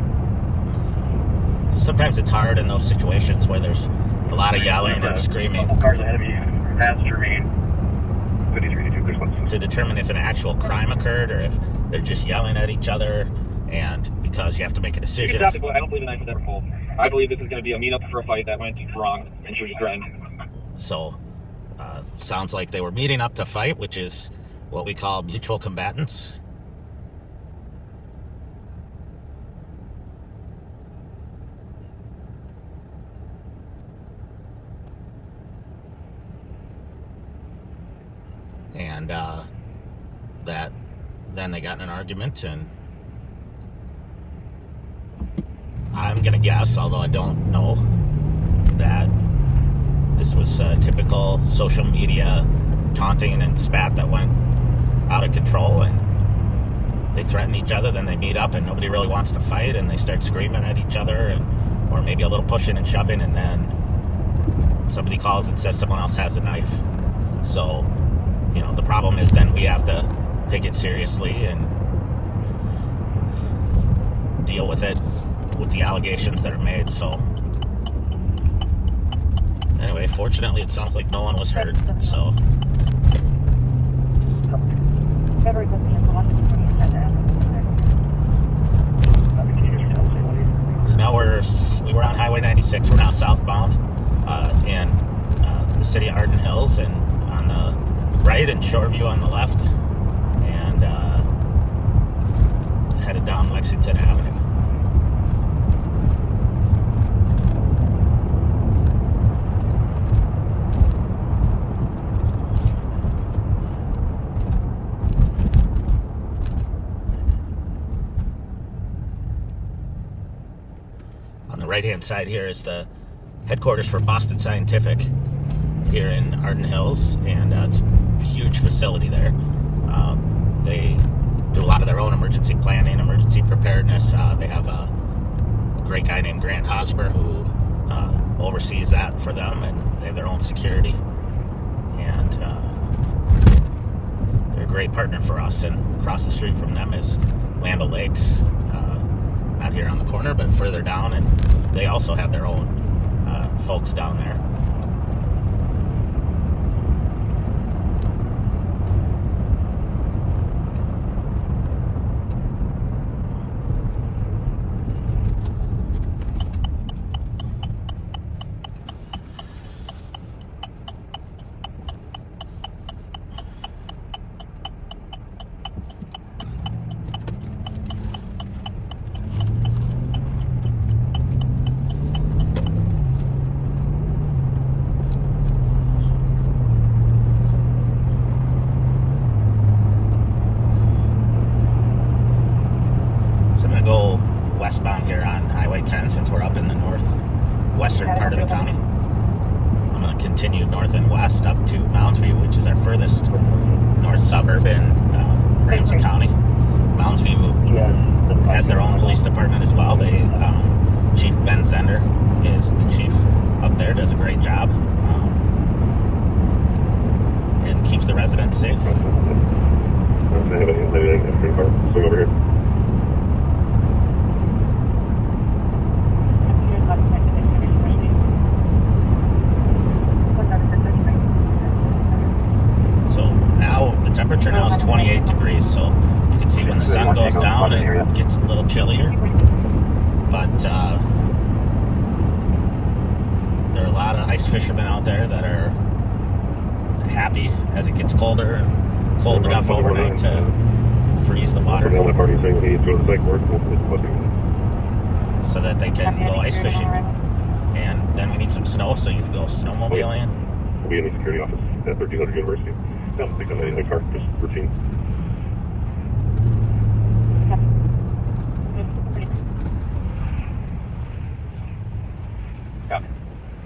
Sometimes it's hard in those situations where there's a lot of yelling and screaming Cars ahead of you. Passenger main. to determine if an actual crime occurred or if they're just yelling at each other, and because you have to make a decision. I don't believe the knife was ever pulled. I believe this is going to be a meet-up for a fight that went wrong, and she was just threatened. So, sounds like they were meeting up to fight, which is what we call mutual combatants. And then they got in an argument, and I'm gonna guess, although I don't know, that this was typical social media taunting and spat that went out of control, and they threaten each other, then they meet up and nobody really wants to fight and they start screaming at each other, and, or maybe a little pushing and shoving, and then somebody calls and says someone else has a knife. So, you know, the problem is then we have to take it seriously and deal with it, with the allegations that are made. So anyway, fortunately it sounds like no one was hurt. So now we were on Highway 96. We're now southbound in the city of Arden Hills, and on the right and Shoreview on the left, and headed down Lexington Avenue. On the right-hand side here is the headquarters for Boston Scientific here in Arden Hills, and it's a huge facility there. They do a lot of their own emergency planning, emergency preparedness. They have a great guy named Grant Hosmer who oversees that for them, and they have their own security. And they're a great partner for us. And across the street from them is Land O'Lakes, not here on the corner, but further down, and they also have their own folks down there. Westbound here on Highway 10, since we're up in the northwestern part of the county. I'm going to continue north and west up to Moundsview, which is our furthest north suburb in Ramsey County. Moundsview has their own police department as well. They Chief Ben Zender is the chief up there, does a great job, and keeps the residents safe. Swing over here. Temperature now is 28 degrees, so you can see when the sun goes down it gets a little chillier, but there are a lot of ice fishermen out there that are happy as it gets colder and cold enough overnight to freeze the water so that they can go ice fishing. And then we need some snow so you can go snowmobiling. We'll be in the security office at 1300 University. I don't think I'm in a car, just routine.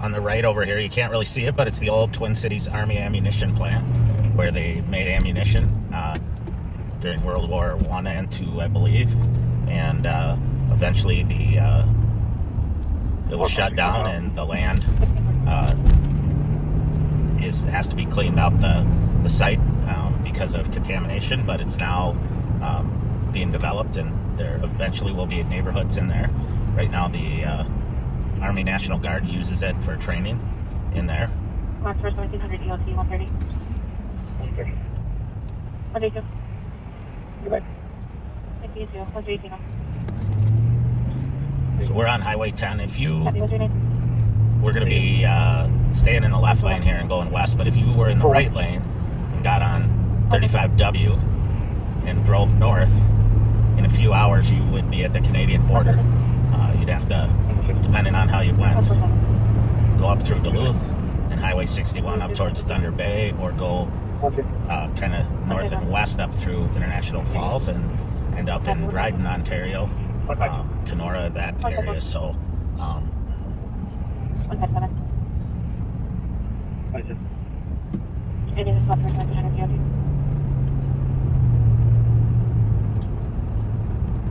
On the right over here, you can't really see it, but it's the old Twin Cities Army ammunition plant where they made ammunition during World War I and II, I believe. And eventually it was shut down, and the land has to be cleaned up, the site, because of contamination, but it's now being developed, and there eventually will be neighborhoods in there. Right now the Army National Guard uses it for training in there. March 1st, 1700 EOT 130. 132. Goodbye. Thank you, 132. So we're on Highway 10. If you, What's your name? we're going to be staying in the left lane here and going west, but if you were in the right lane and got on 35W and drove north, in a few hours you would be at the Canadian border. You'd have to, depending on how you went, go up through Duluth and Highway 61 up towards Thunder Bay, or go kind of north and west up through International Falls and end up in Dryden, Ontario, Kenora, that area. So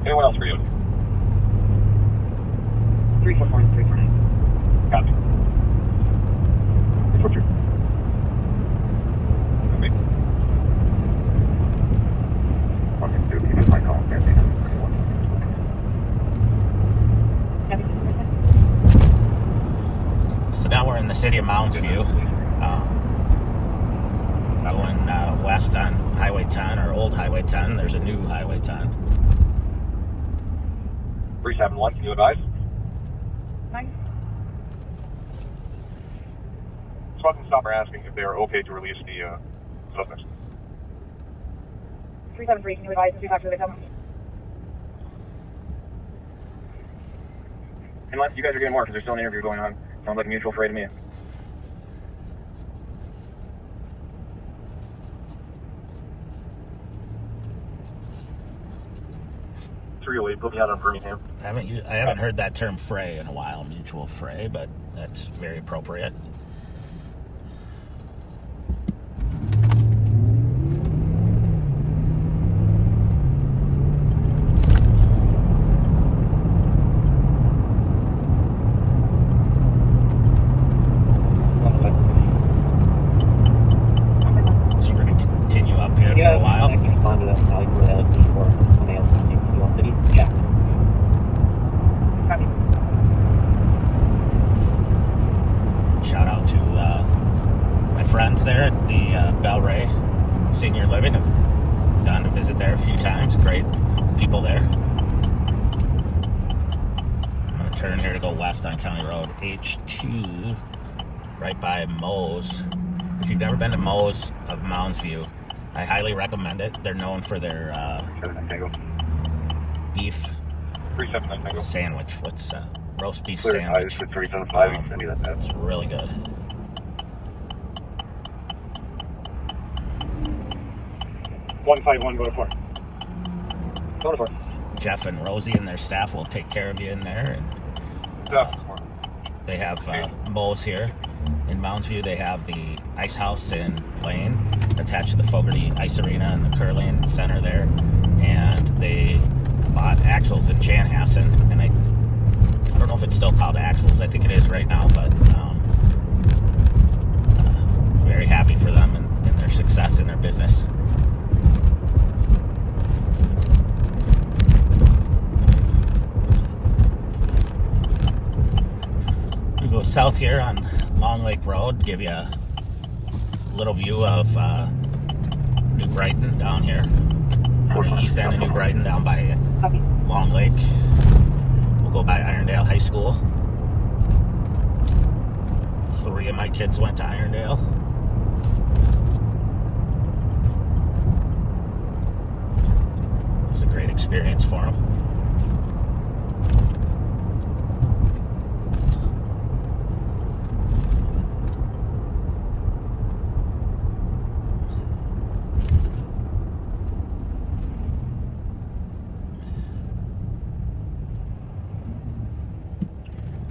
Anyone else for you? 344 and 349. Copy. 342. Copy. 152, keep in my call. Copy. So now we're in the city of Mounds View, going west on Highway 10, or Old Highway 10. There's a new Highway 10. 371, can you advise? Squad and stop are asking if they are okay to release the suspects. 373, can you advise if you talk to the victim? Unless you guys are getting more, because there's still an interview going on. Sounds like a mutual fray to me. Put me out on Birmingham. I haven't heard that term fray in a while, mutual fray, but that's very appropriate. So we're going to continue up here for a while. I can respond to that. I'll go ahead before somebody else can take you on city. Yeah. Copy. Shout out to my friends there at the Bel Ray Senior Living. I've gone to visit there a few times. Great people there. I'm going to turn here to go west on County Road H2, right by Moe's. If you've never been to Moe's of Mounds View, I highly recommend it. They're known for their beef 379 Tango. sandwich. What's roast beef Clear sandwich? 375, you can send me that. It's really good. 151, go to 4. Go to 4. Jeff and Rosie and their staff will take care of you in there. And they have Moe's here in Mounds View. They have the ice house in Lane attached to the Fogarty Ice Arena and the curling center there. And they bought Axles in Chanhassen. And I don't know if it's still called Axles. I think it is right now, but very happy for them and their success in their business. We go south here on Long Lake Road, give you a little view of New Brighton down here. On the east end of New Brighton, down by Long Lake. We'll go by Irondale High School. 3 of my kids went to Irondale. It was a great experience for them.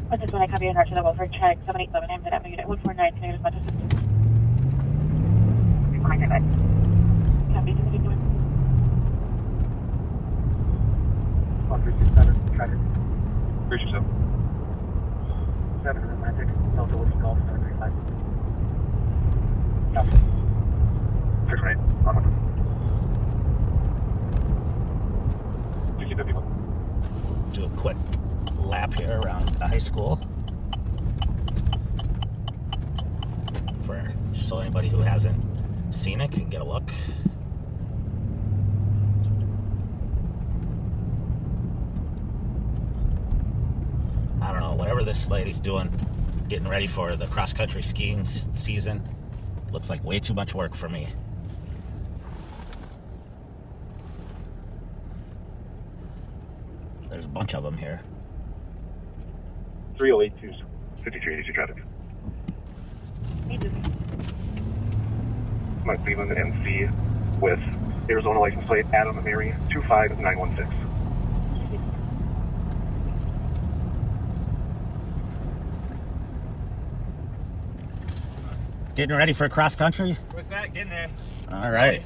What's this one? I copy and to the Wilford check 787 Hampton Avenue Unit 149. Can I just message this? Oh my God. Copy. 251. 1367, tracker. 327. 7 Atlantic, Delta Whiskey Golf, 735. Copy. 618, onward. 6051. Do a quick lap here around the high school. So anybody who hasn't seen it can get a look. I don't know, whatever this lady's doing, getting ready for the cross-country skiing season, looks like way too much work for me. There's a bunch of them here. 3082. 5380 traffic. Need this. My Cleveland MC with Arizona license plate Adam Mary 25916. Getting ready for cross country? What's that? Getting there. All right.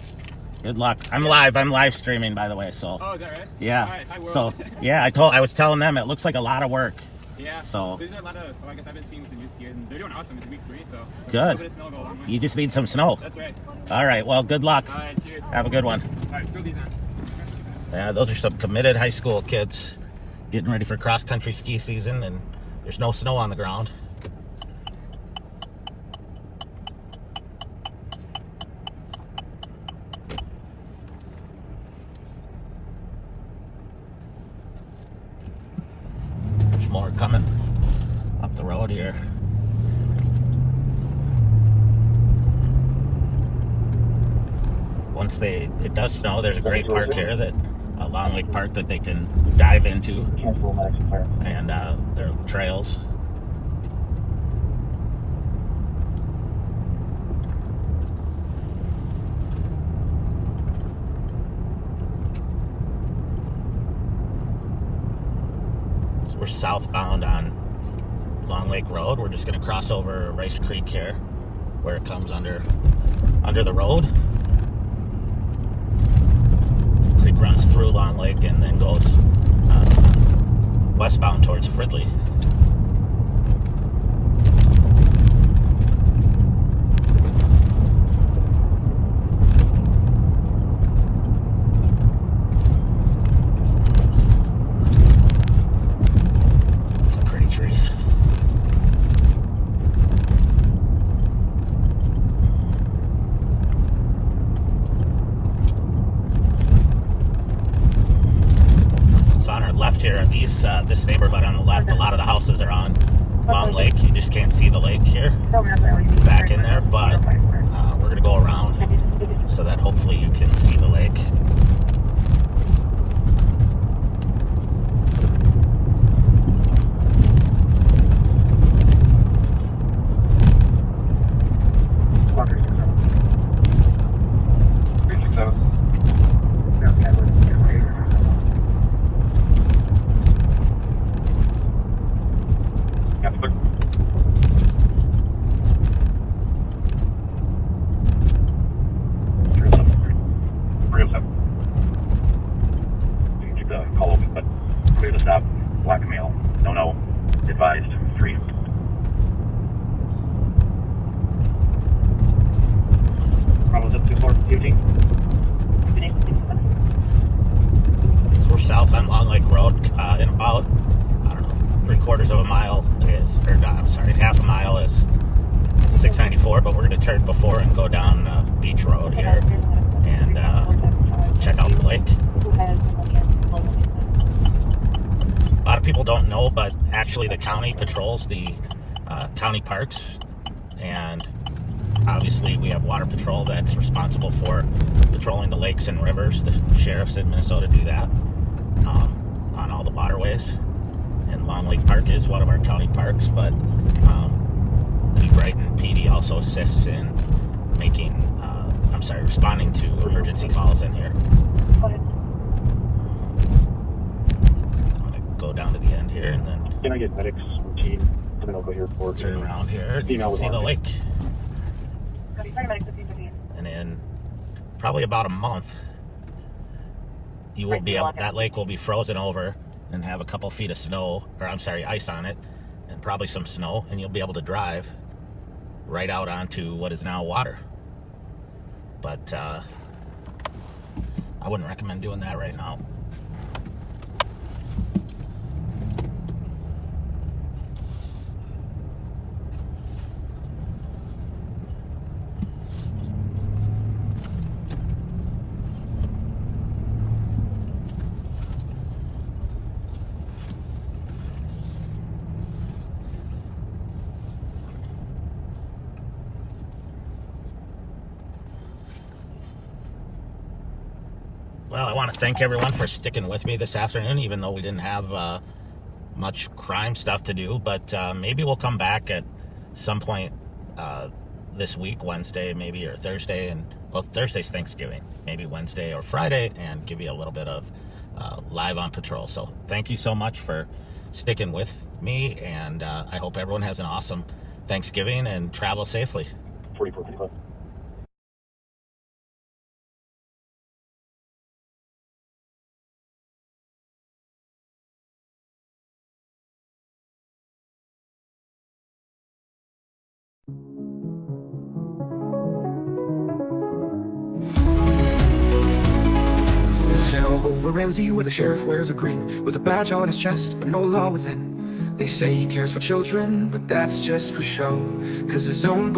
Good luck. I'm live. I'm live streaming, by the way. So. Oh, is that right? Yeah. All right, hi, world. So yeah, I was telling them it looks like a lot of work. Yeah. So. There's a lot of. Well, I guess I've been seeing with the news here, and they're doing awesome. It's week 3, so. Good. A little bit of snow go a long way. You just need some snow. That's right. All right. Well, good luck. All right. Cheers. Have a good one. All right. Throw these on. Yeah, those are some committed high school kids getting ready for cross-country ski season, and there's no snow on the ground. There's more coming up the road here. Once it does snow, there's a great park here, a Long Lake Park that they can dive into, and there are trails. So we're southbound on Long Lake Road. We're just going to cross over Rice Creek here, where it comes under the road. Creek runs through Long Lake and then goes westbound towards Fridley. It's a pretty tree. Here at this neighborhood on the left, a lot of the houses are on Long Lake. You just can't see the lake here back in there, but we're gonna go around so that hopefully you can see the lake. We're south on Long Lake Road in about, I don't know, 3/4 of a mile is, or I'm sorry, half a mile is 694, but we're going to turn before and go down Beach Road here and check out the lake. A lot of people don't know, but actually the county patrols the county parks, and obviously we have water patrol that's responsible for patrolling the lakes and rivers. The sheriffs in Minnesota do that on all the waterways, and Long Lake Park is one of our county parks, but the Brighton PD also assists in responding to emergency calls in here. I'm going to go down to the end here and then Can I get medics routine? And then I'll go here for turn around here and see the lake. And in probably about a month, you will be able, that lake will be frozen over and have a couple feet of snow, or I'm sorry, ice on it, and probably some snow, and you'll be able to drive right out onto what is now water. But I wouldn't recommend doing that right now. Well, I want to thank everyone for sticking with me this afternoon, even though we didn't have much crime stuff to do. But maybe we'll come back at some point this week, Wednesday maybe, or Thursday. And well, Thursday's Thanksgiving. Maybe Wednesday or Friday, and give you a little bit of live on patrol. So thank you so much for sticking with me, and I hope everyone has an awesome Thanksgiving and travel safely. 4455. over RAMSEY where the sheriff wears a grin, with a badge on his chest, but no law within. They say he cares for children, but that's just for show, 'cause his own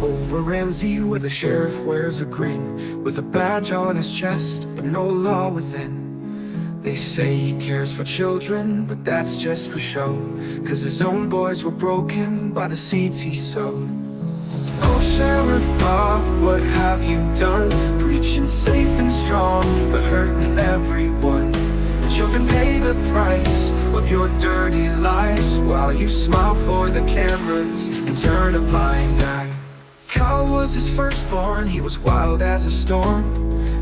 over RAMSEY where the sheriff wears a grin, with a badge on his chest, but no law within. They say he cares for children, but that's just for show, 'cause his own boys were broken by the seeds he sowed. Oh, Sheriff Bob, what have you done? Preaching safe and strong, but hurting everyone. The children pay the price of your dirty lies, while you smile for the cameras and turn a blind eye. Cal was his firstborn, he was wild as a storm,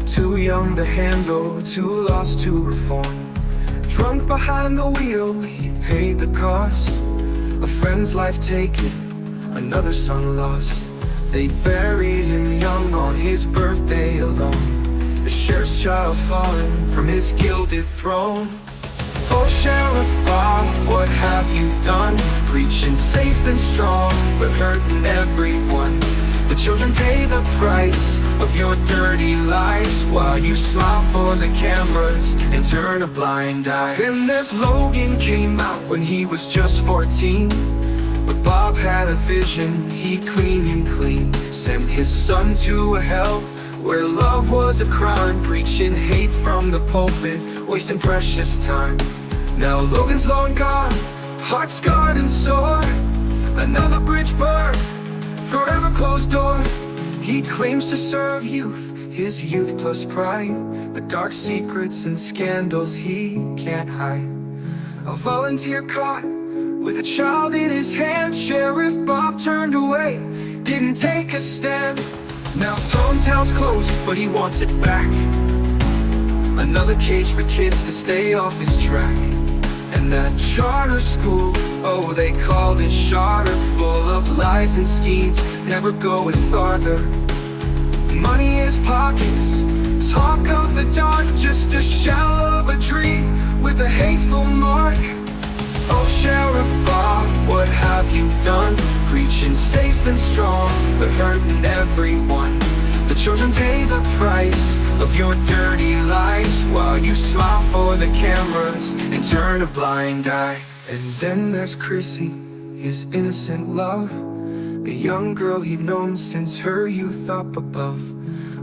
too young to handle, too lost to reform. Drunk behind the wheel, he paid the cost. A friend's life taken, another son lost. They buried him young on his birthday alone, the sheriff's child fallen from his gilded throne. Oh, Sheriff Bob, what have you done? Preaching safe and strong, but hurting everyone. The children pay the price of your dirty lies, while you smile for the cameras and turn a blind eye. Then there's Logan, came out when he was just 14, but Bob had a vision, he cleaned him clean. Sent his son to a hell where love was a crime, preaching hate from the pulpit, wasting precious time. Now Logan's long gone, heart scarred and sore, another bridge burned, forever closed door. He claims to serve youth, his youth plus pride, but dark secrets and scandals he can't hide. A volunteer caught with a child in his hand, Sheriff Bob turned away, didn't take a stand. Now Town's closed, but he wants it back, another cage for kids to stay off his track. And that charter school, oh, they called it charter, full of lies and schemes, never going farther. Money in his pockets, talk of the dark, just a shell of a dream with a hateful mark. Oh, Sheriff Bob, what have you done? Preaching safe and strong, but hurting everyone. The children pay the price of your dirty lies, while you smile for the cameras and turn a blind eye. And then there's Chrissy, his innocent love, a young girl he'd known since her youth up above.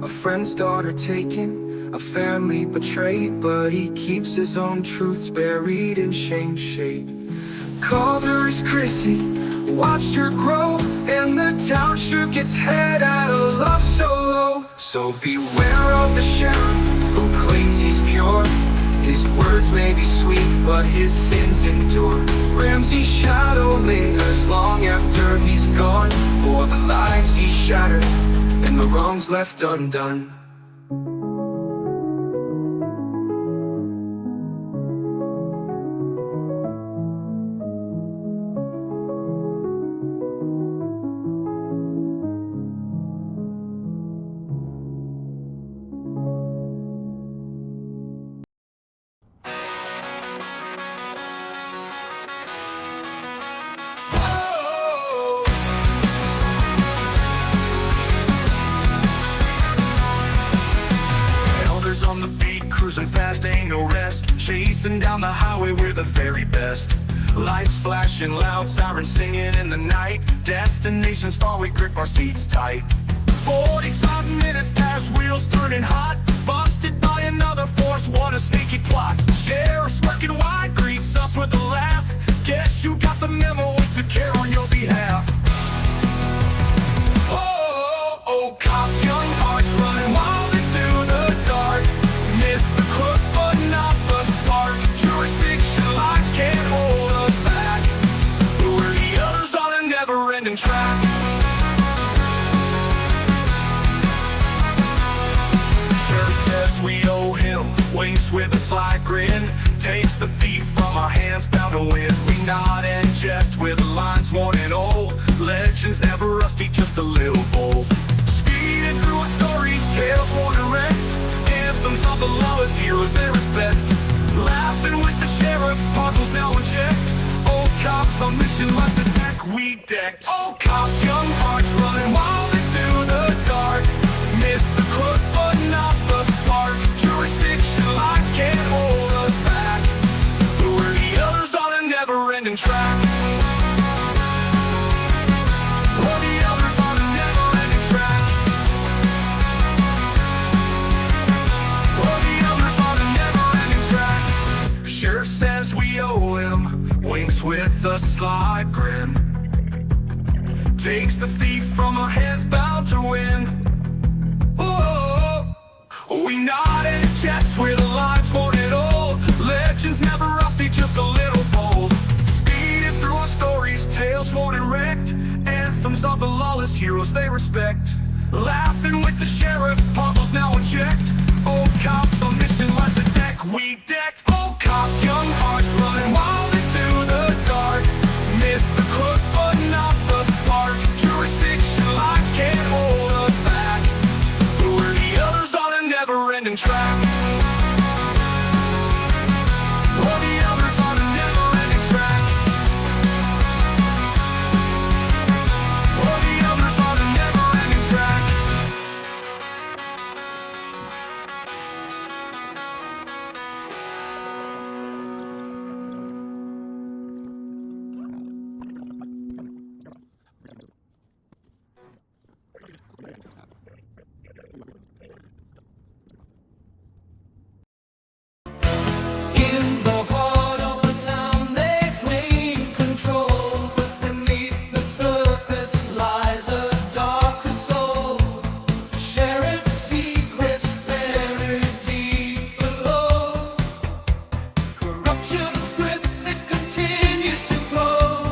A friend's daughter taken, a family betrayed, but he keeps his own truths buried in shame shade. Called her his Chrissy, watched her grow, and the town shook its head at a love so low. So beware of the sheriff who claims he's pure. His words may be sweet, but his sins endure. RAMSEY's shadow lingers long after he's gone, for the lives he shattered and the wrongs left undone. On the beat, cruising fast, ain't no rest. Chasing down the highway, we're the very best. Lights flashing loud, sirens singing in the night. Destinations far, we grip our seats tight. 45 minutes past, wheels turning hot. Busted by another force, what a sneaky plot. Sheriff's working wide, greets us with a laugh. Guess you got the memo, we took care on your behalf. Oh, cops, young hearts running wild into the dark. Miss the crook, but not the spark. Jurisdiction lines can't hold us back. We're the others on a never-ending track. Sheriff says we owe him, winks with a sly grin. Takes the thief from our hands, bound to win. We nod and jest with lines worn and old. Legends never rusty, just a little bold. Speeding through our stories, tales worn erect. Anthems of the lowest heroes they respect. Laughing with the sheriff, puzzles now unchecked. Old cops on mission, let's attack, we decked. Oh, cops, young hearts running wild into the dark. Miss the crook, but not the spark. Jurisdiction lines can't hold us back. We're the others on a never-ending track. We're the others on a never-ending track. We're the others on a never-ending track. Sheriff says we owe him, winks with a sly grin. Takes the thief from our hands, bound to win. We nod and jest where the lines won't at all. Legends never rusty, just a little bold. Speeding through our stories, tales won't erect. Anthems of the lawless heroes they respect. Laughing with the sheriff, puzzles now unchecked. Old cops on mission, let's attack, we decked. Old cops, young hearts running wild into the dark. Miss the crook, but not the spark. Jurisdiction lines can't hold us back. We're the others on a never-ending track. We're the others on a never-ending track. We're the others on a never-ending track. In the heart of the town they claim control, but beneath the surface lies a darker soul. Sheriff's secrets buried deep below. Corruption's grip, it continues to grow.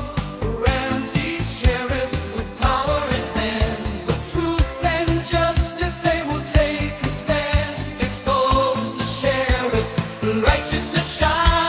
Ramsey's sheriff with power in hand, but truth and justice they will take a stand. Expose the sheriff, righteousness shine.